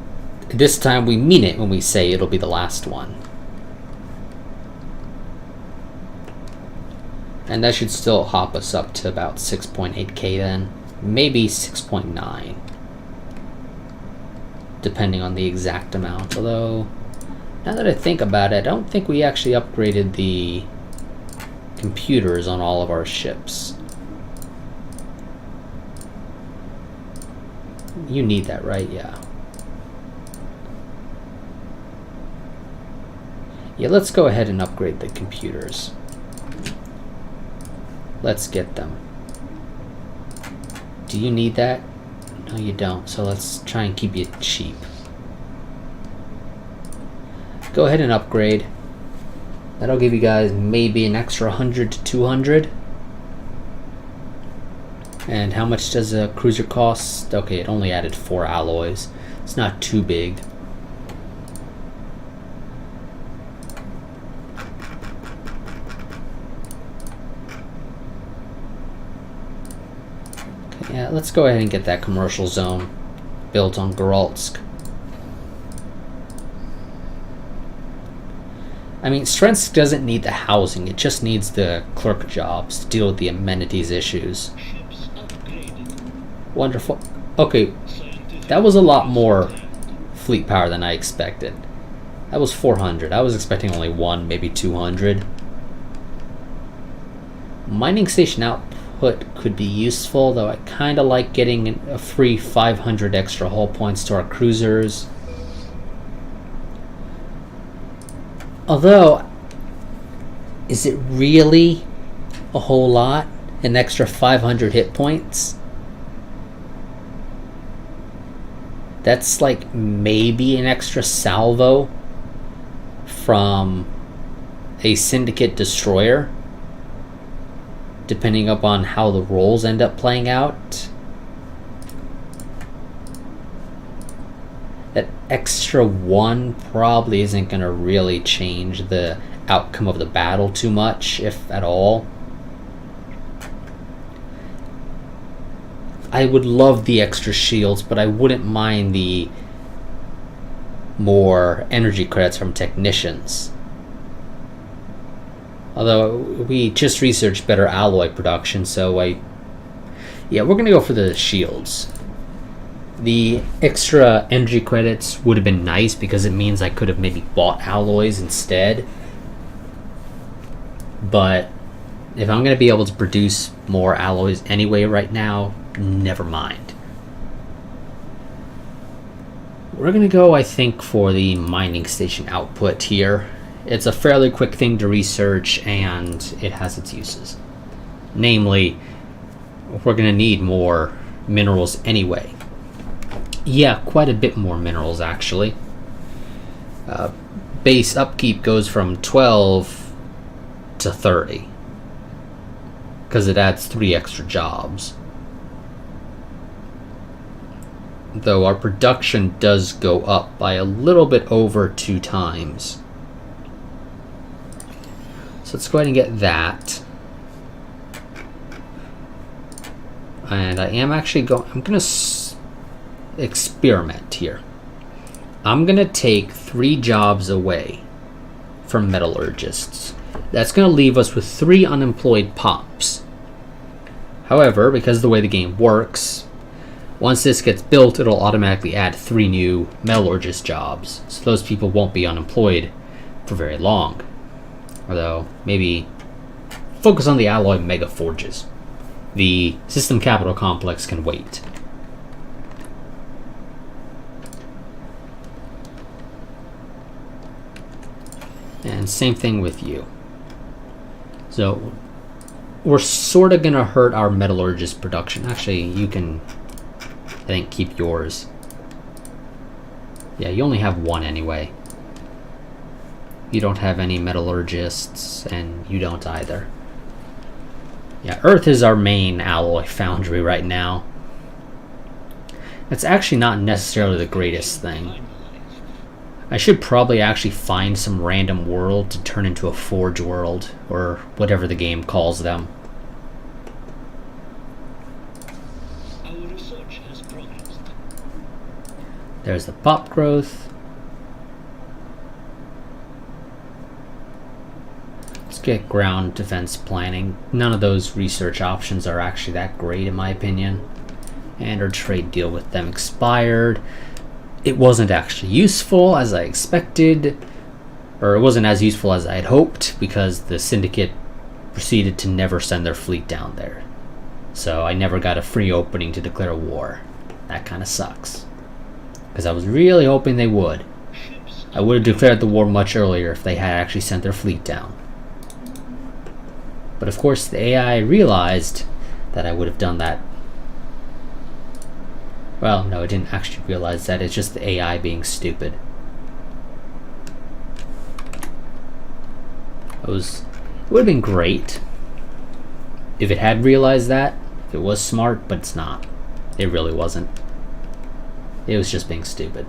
this time we mean it when we say it'll be the last one. And that should still hop us up to about 6.8k then. Maybe 6.9. Depending on the exact amount. Although, now that I think about it, I don't think we actually upgraded the computers on all of our ships. You need that, right? Yeah. Yeah, let's go ahead and upgrade the computers. Let's get them. Do you need that? No, you don't. So let's try and keep you cheap. Go ahead and upgrade. That'll give you guys maybe an extra 100 to 200. And how much does a cruiser cost? Okay, it only added 4 alloys. It's not too big. Yeah, let's go ahead and get that commercial zone built on Goralsk. I mean, Strensk doesn't need the housing, it just needs the clerk jobs to deal with the amenities issues. Ships upgraded. Wonderful. Okay, Scientific that was a lot more fleet power than I expected. That was 400. I was expecting only 1, maybe 200. Mining station output could be useful, though I kind of like getting a free 500 extra hull points to our cruisers. Although, is it really a whole lot? An extra 500 hit points? That's like maybe an extra salvo from a Syndicate destroyer, depending upon how the rolls end up playing out. That extra 1 probably isn't going to really change the outcome of the battle too much, if at all. I would love the extra shields, but I wouldn't mind the more energy credits from technicians. Although we just researched better alloy production, so yeah, we're gonna go for the shields. The extra energy credits would have been nice because it means I could have maybe bought alloys instead. But if I'm gonna be able to produce more alloys anyway right now, never mind. We're gonna go, I think, for the mining station output here. It's a fairly quick thing to research, and it has its uses. Namely, we're going to need more minerals anyway. Yeah, quite a bit more minerals, actually. Base upkeep goes from 12 to 30, because it adds 3 extra jobs. Though our production does go up by a little bit over 2 times. So let's go ahead and get that. And I am actually I'm going to experiment here. I'm going to take 3 jobs away from metallurgists. That's going to leave us with 3 unemployed pops. However, because of the way the game works, once this gets built, it'll automatically add 3 new metallurgist jobs. So those people won't be unemployed for very long. Although, maybe focus on the alloy mega forges. The system capital complex can wait. And same thing with you. So we're sort of going to hurt our metallurgist production. Actually, you can, I think, keep yours. Yeah, you only have 1 anyway. You don't have any metallurgists, and you don't either. Yeah, Earth is our main alloy foundry right now. That's actually not necessarily the greatest thing. I should probably actually find some random world to turn into a forge world, or whatever the game calls them. Our research has progressed. There's the pop growth. Let's get ground defense planning. None of those research options are actually that great in my opinion. And our trade deal with them expired. It wasn't actually useful as I expected, or it wasn't as useful as I had hoped because the syndicate proceeded to never send their fleet down there. So I never got a free opening to declare war. That kind of sucks. Because I was really hoping they would. I would have declared the war much earlier if they had actually sent their fleet down. But of course the AI realized that I would have done that. Well, no, it didn't actually realize that. It's just the AI being stupid. It would have been great if it had realized that. If it was smart, but it's not. It really wasn't. It was just being stupid.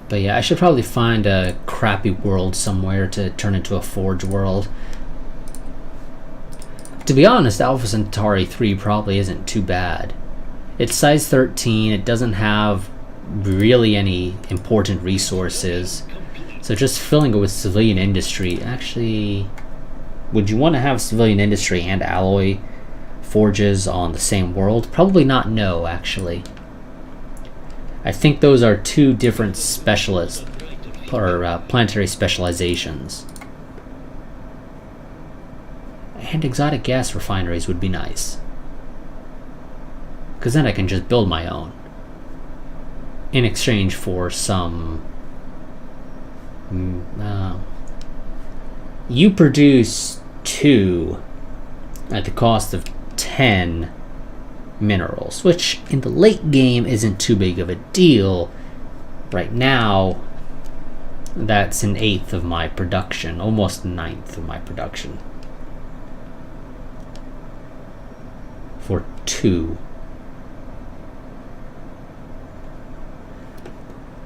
But yeah, I should probably find a crappy world somewhere to turn into a forge world. To be honest, Alpha Centauri 3 probably isn't too bad. It's size 13, it doesn't have really any important resources. So just filling it with civilian industry, actually, would you want to have civilian industry and alloy forges on the same world? Probably not, no, actually. I think those are 2 different specialists, or planetary specializations. And exotic gas refineries would be nice. Because then I can just build my own. In exchange for some... you produce 2 at the cost of 10 minerals, which in the late game isn't too big of a deal. Right now, that's 1/8 of my production, almost 1/9 of my production. For 2.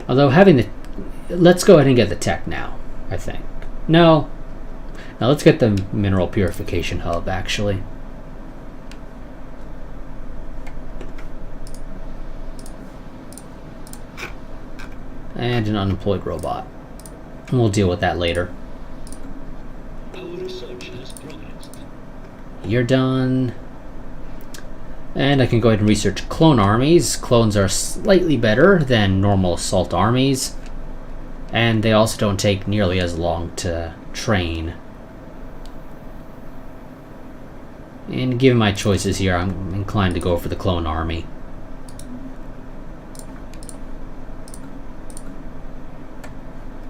Although having the... Let's go ahead and get the tech now, I think. No. Now let's get the mineral purification hub, actually. And an unemployed robot. And we'll deal with that later. Our research has progressed. You're done. And I can go ahead and research clone armies. Clones are slightly better than normal assault armies. And they also don't take nearly as long to train. And given my choices here, I'm inclined to go for the clone army.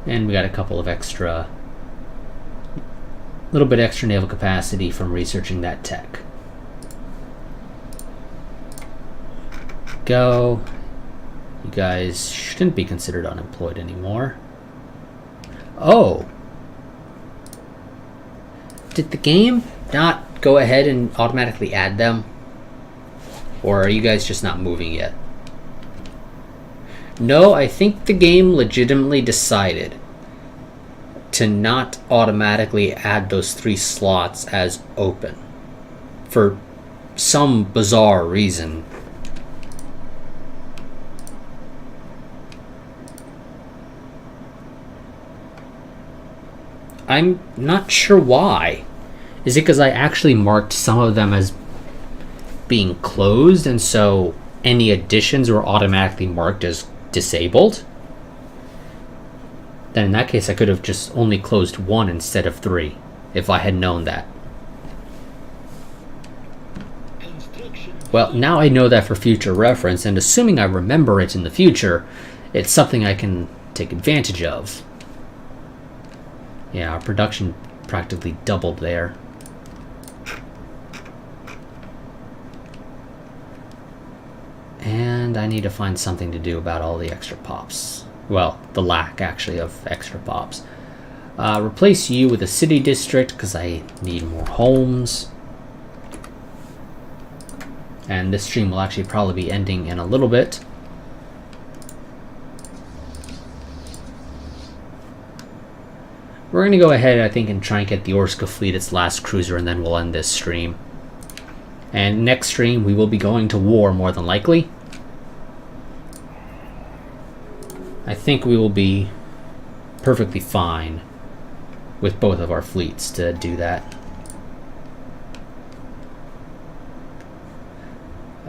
And we got a couple of extra, little bit extra naval capacity from researching that tech. Go. You guys shouldn't be considered unemployed anymore. Oh. Did the game not go ahead and automatically add them? Or are you guys just not moving yet? No, I think the game legitimately decided to not automatically add those 3 slots as open for some bizarre reason. I'm not sure why. Is it because I actually marked some of them as being closed, and so any additions were automatically marked as disabled? Then in that case, I could have just only closed 1 instead of 3, if I had known that. Well, now I know that for future reference, and assuming I remember it in the future, it's something I can take advantage of. Yeah, our production practically doubled there. And I need to find something to do about all the extra pops. Well, the lack, actually, of extra pops. Replace you with a city district, because I need more homes. And this stream will actually probably be ending in a little bit. We're going to go ahead, I think, and try and get the Orska fleet its last cruiser, and then we'll end this stream. And next stream, we will be going to war, more than likely. I think we will be perfectly fine with both of our fleets to do that.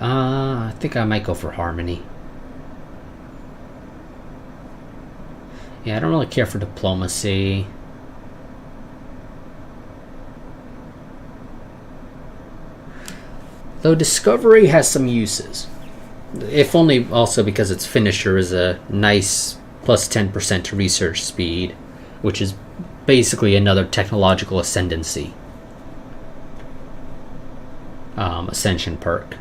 I think I might go for Harmony. Yeah, I don't really care for diplomacy. Though Discovery has some uses. If only also because its finisher is a nice plus 10% to research speed, which is basically another technological ascendancy. Ascension perk.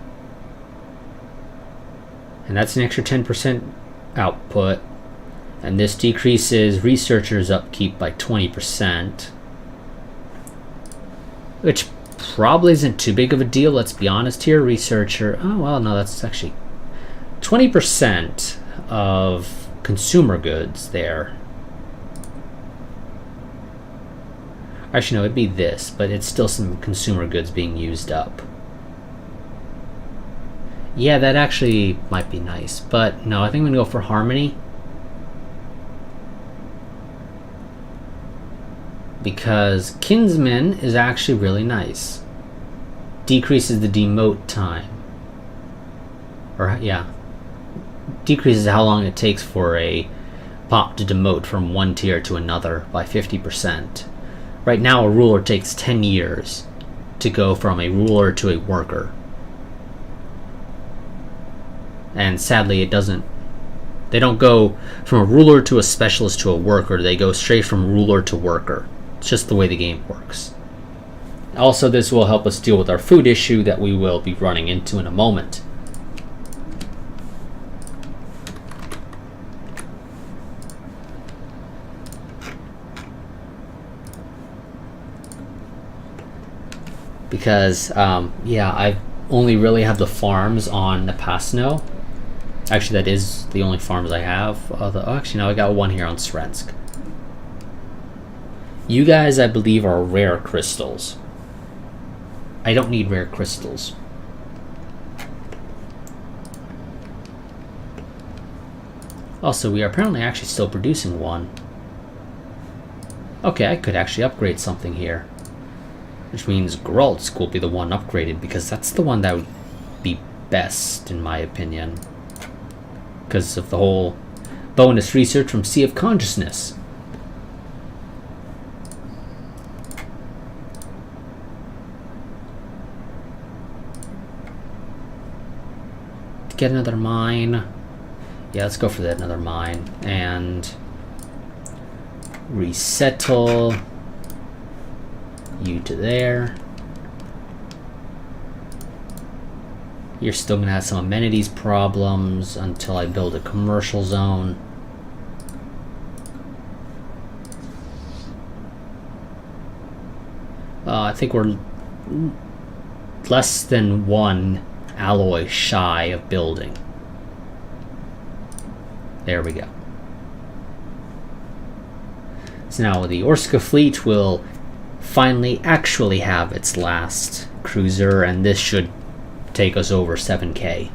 And that's an extra 10% output. And this decreases researchers' upkeep by 20%. Which probably isn't too big of a deal, let's be honest here. Researcher, oh well, no, that's actually 20% of consumer goods there. Actually, no, it'd be this, but it's still some consumer goods being used up. Yeah, that actually might be nice, but no, I think I'm gonna go for Harmony. Because Kinsman is actually really nice. Decreases the demote time. Or, yeah. Decreases how long it takes for a pop to demote from one tier to another by 50%. Right now, a ruler takes 10 years to go from a ruler to a worker. And sadly, it doesn't. They don't go from a ruler to a specialist to a worker. They go straight from ruler to worker. It's just the way the game works. Also, this will help us deal with our food issue that we will be running into in a moment. Because, yeah, I only really have the farms on Nepasno. Actually, that is the only farms I have. Actually, no, I got one here on Srensk. You guys, I believe, are rare crystals. I don't need rare crystals. Also, we are apparently actually still producing one. Okay, I could actually upgrade something here. Which means Grolsk will be the one upgraded, because that's the one that would be best, in my opinion. Because of the whole bonus research from Sea of Consciousness. To get another mine. Yeah, let's go for that another mine. And resettle you to there. You're still gonna have some amenities problems until I build a commercial zone. I think we're less than one alloy shy of building. There we go. So now the Orska fleet will finally actually have its last cruiser, and this should take us over 7K.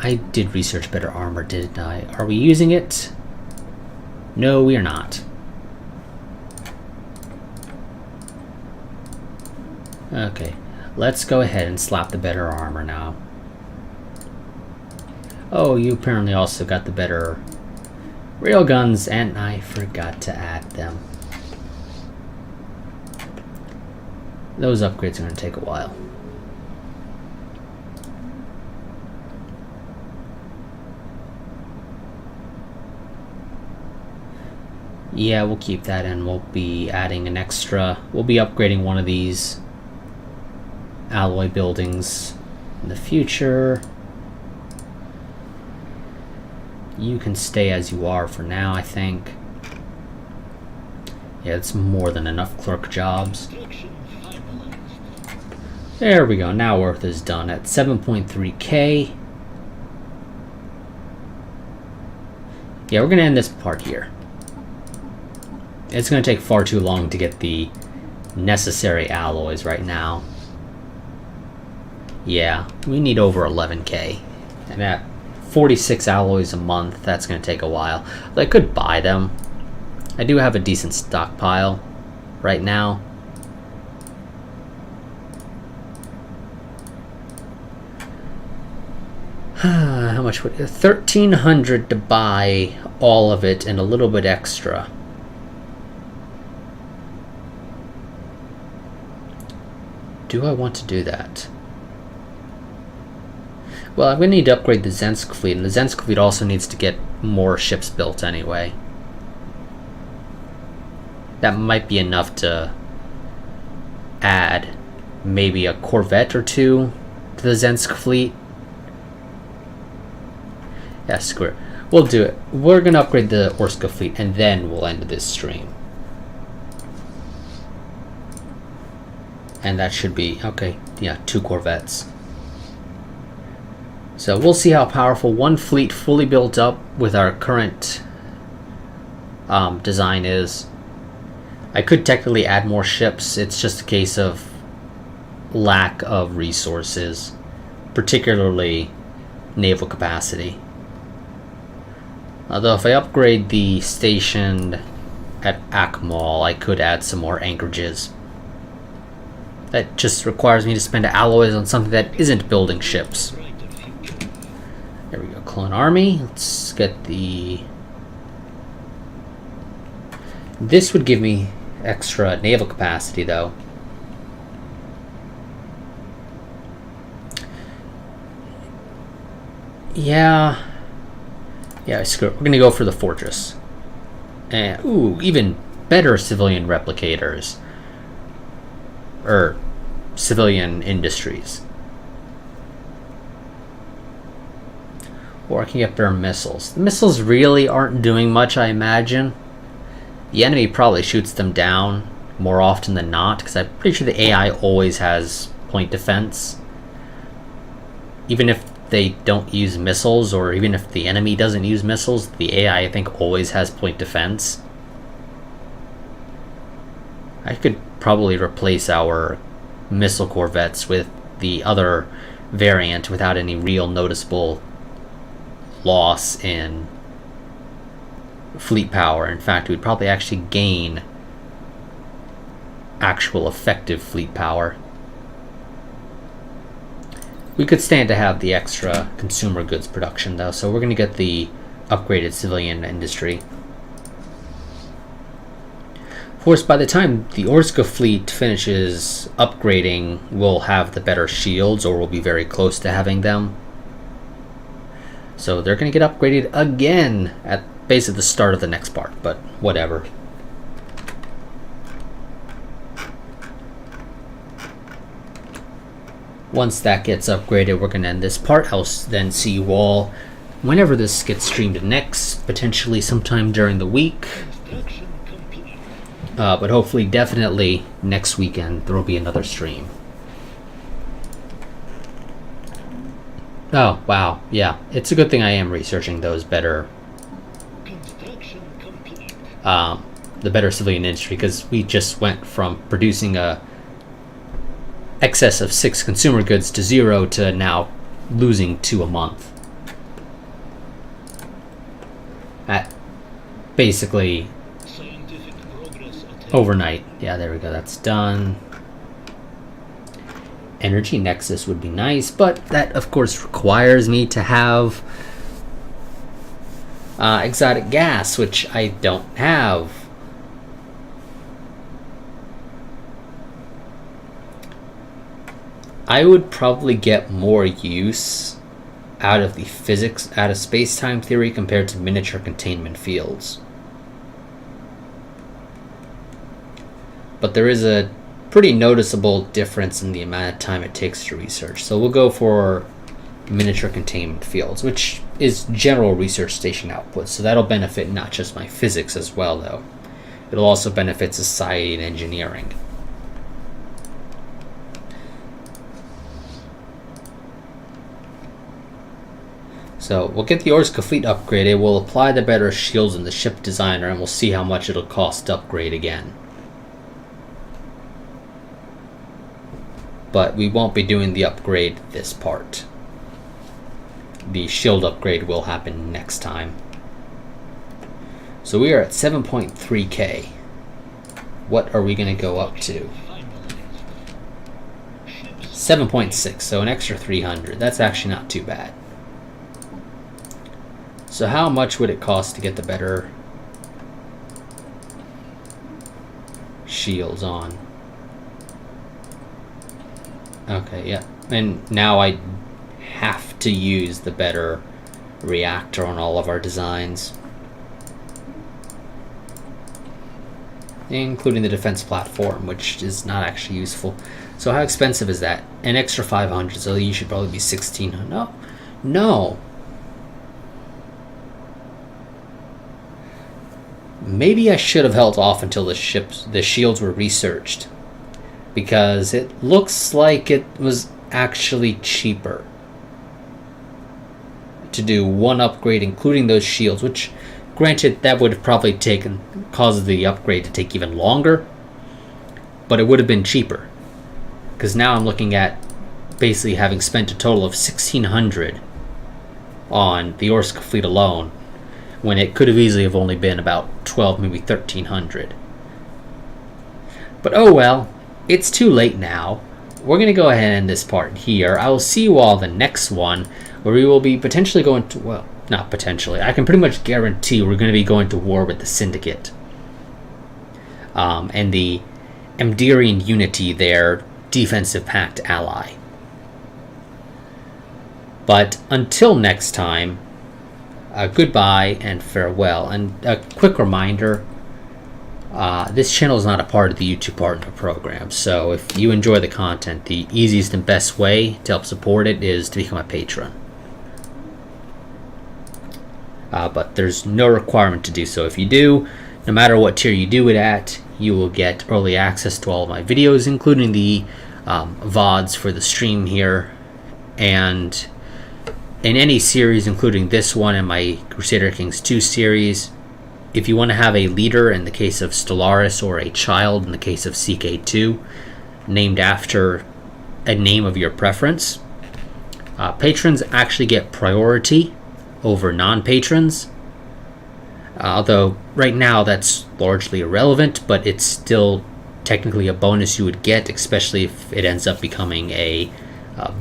I did research better armor, didn't I? Are we using it? No, we are not. Okay, let's go ahead and slap the better armor now. Oh, you apparently also got the better railguns, and I forgot to add them. Those upgrades are going to take a while. Yeah, we'll keep that in. We'll be adding an extra. We'll be upgrading one of these alloy buildings in the future. You can stay as you are for now, I think. Yeah, it's more than enough clerk jobs. There we go. Now work is done at 7.3K. Yeah, we're going to end this part here. It's going to take far too long to get the necessary alloys right now. Yeah, we need over 11K. And at 46 alloys a month, that's going to take a while. I could buy them. I do have a decent stockpile right now. How much would 1,300 to buy all of it and a little bit extra. Do I want to do that? Well, I'm going to need to upgrade the Zensk fleet, and the Zensk fleet also needs to get more ships built anyway. That might be enough to add maybe a Corvette or two to the Zensk fleet. Yeah, screw it. We'll do it. We're going to upgrade the Orska fleet, and then we'll end this stream. And that should be, okay, yeah, 2 Corvettes. So we'll see how powerful one fleet fully built up with our current design is. I could technically add more ships. It's just a case of lack of resources, particularly naval capacity. Although if I upgrade the station at Akmal, I could add some more anchorages. That just requires me to spend alloys on something that isn't building ships. There we go, clone army. Let's get the... This would give me extra naval capacity, though. Yeah, screw it. We're gonna go for the fortress. And ooh, even better civilian replicators. Or civilian industries. Or I can get better missiles. The missiles really aren't doing much, I imagine. The enemy probably shoots them down more often than not, because I'm pretty sure the AI always has point defense. Even if they don't use missiles, or even if the enemy doesn't use missiles, the AI, I think, always has point defense. I could probably replace our missile corvettes with the other variant without any real noticeable loss in fleet power. In fact, we'd probably actually gain actual effective fleet power. We could stand to have the extra consumer goods production, though, so we're going to get the upgraded civilian industry. Of course, by the time the Orska fleet finishes upgrading, we'll have the better shields, or we'll be very close to having them. So they're going to get upgraded again at basically the start of the next part, but whatever. Once that gets upgraded, we're going to end this part. I'll then see you all whenever this gets streamed next, potentially sometime during the week. But hopefully, definitely next weekend, there will be another stream. Oh, wow. Yeah. It's a good thing I am researching those better, Construction complete. the better civilian industry, because we just went from producing a excess of 6 consumer goods to 0 to now losing 2 a month. At basically Scientific progress attained. overnight. Yeah, there we go. That's done. Energy Nexus would be nice, but that, of course, requires me to have exotic gas, which I don't have. I would probably get more use out of the physics, out of space-time theory, compared to miniature containment fields. But there is a pretty noticeable difference in the amount of time it takes to research. So we'll go for miniature containment fields, which is general research station output. So that'll benefit not just my physics as well, though. It'll also benefit society and engineering. So we'll get the Orska fleet upgraded, we'll apply the better shields in the ship designer, and we'll see how much it'll cost to upgrade again. But we won't be doing the upgrade this part. The shield upgrade will happen next time. So we are at 7.3k. What are we going to go up to? Finalized. Ships 7.6, so an extra 300. That's actually not too bad. So how much would it cost to get the better shields on? Okay, yeah. And now I have to use the better reactor on all of our designs, including the defense platform, which is not actually useful. So how expensive is that? An extra 500, so you should probably be 1600. No. No. Maybe I should have held off until the shields were researched, because it looks like it was actually cheaper to do one upgrade, including those shields, which, granted, that would have probably caused the upgrade to take even longer, but it would have been cheaper, because now I'm looking at basically having spent a total of 1,600 on the Orska fleet alone, when it could have easily have only been about 12, maybe 1,300. But oh well, it's too late now. We're going to go ahead and end this part here. I will see you all the next one, where we will be potentially going to, well, not potentially, I can pretty much guarantee we're going to be going to war with the Syndicate. And the Amdirian Unity, their defensive pact ally. But until next time, goodbye and farewell. And a quick reminder, this channel is not a part of the YouTube Partner Program, so if you enjoy the content, the easiest and best way to help support it is to become a patron. But there's no requirement to do so. If you do, no matter what tier you do it at, you will get early access to all of my videos, including the VODs for the stream here, and in any series, including this one and my Crusader Kings 2 series. If you want to have a leader in the case of Stellaris, or a child in the case of CK2, named after a name of your preference, patrons actually get priority over non-patrons. Although right now that's largely irrelevant, but it's still technically a bonus you would get, especially if it ends up becoming a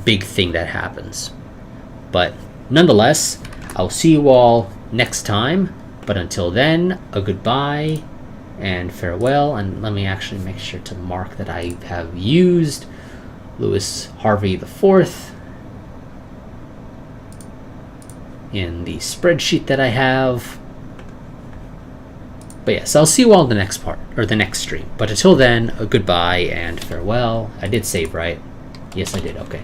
big thing that happens. But nonetheless, I'll see you all next time. But until then, a goodbye and farewell. And let me actually make sure to mark that I have used Louis Harvey IV in the spreadsheet that I have. But yes, I'll see you all in the next part, or the next stream. But until then, a goodbye and farewell. I did save, right? Yes, I did. Okay.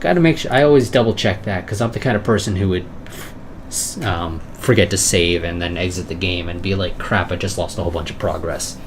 Gotta make sure. I always double check that, because I'm the kind of person who would forget to save and then exit the game and be like, crap, I just lost a whole bunch of progress.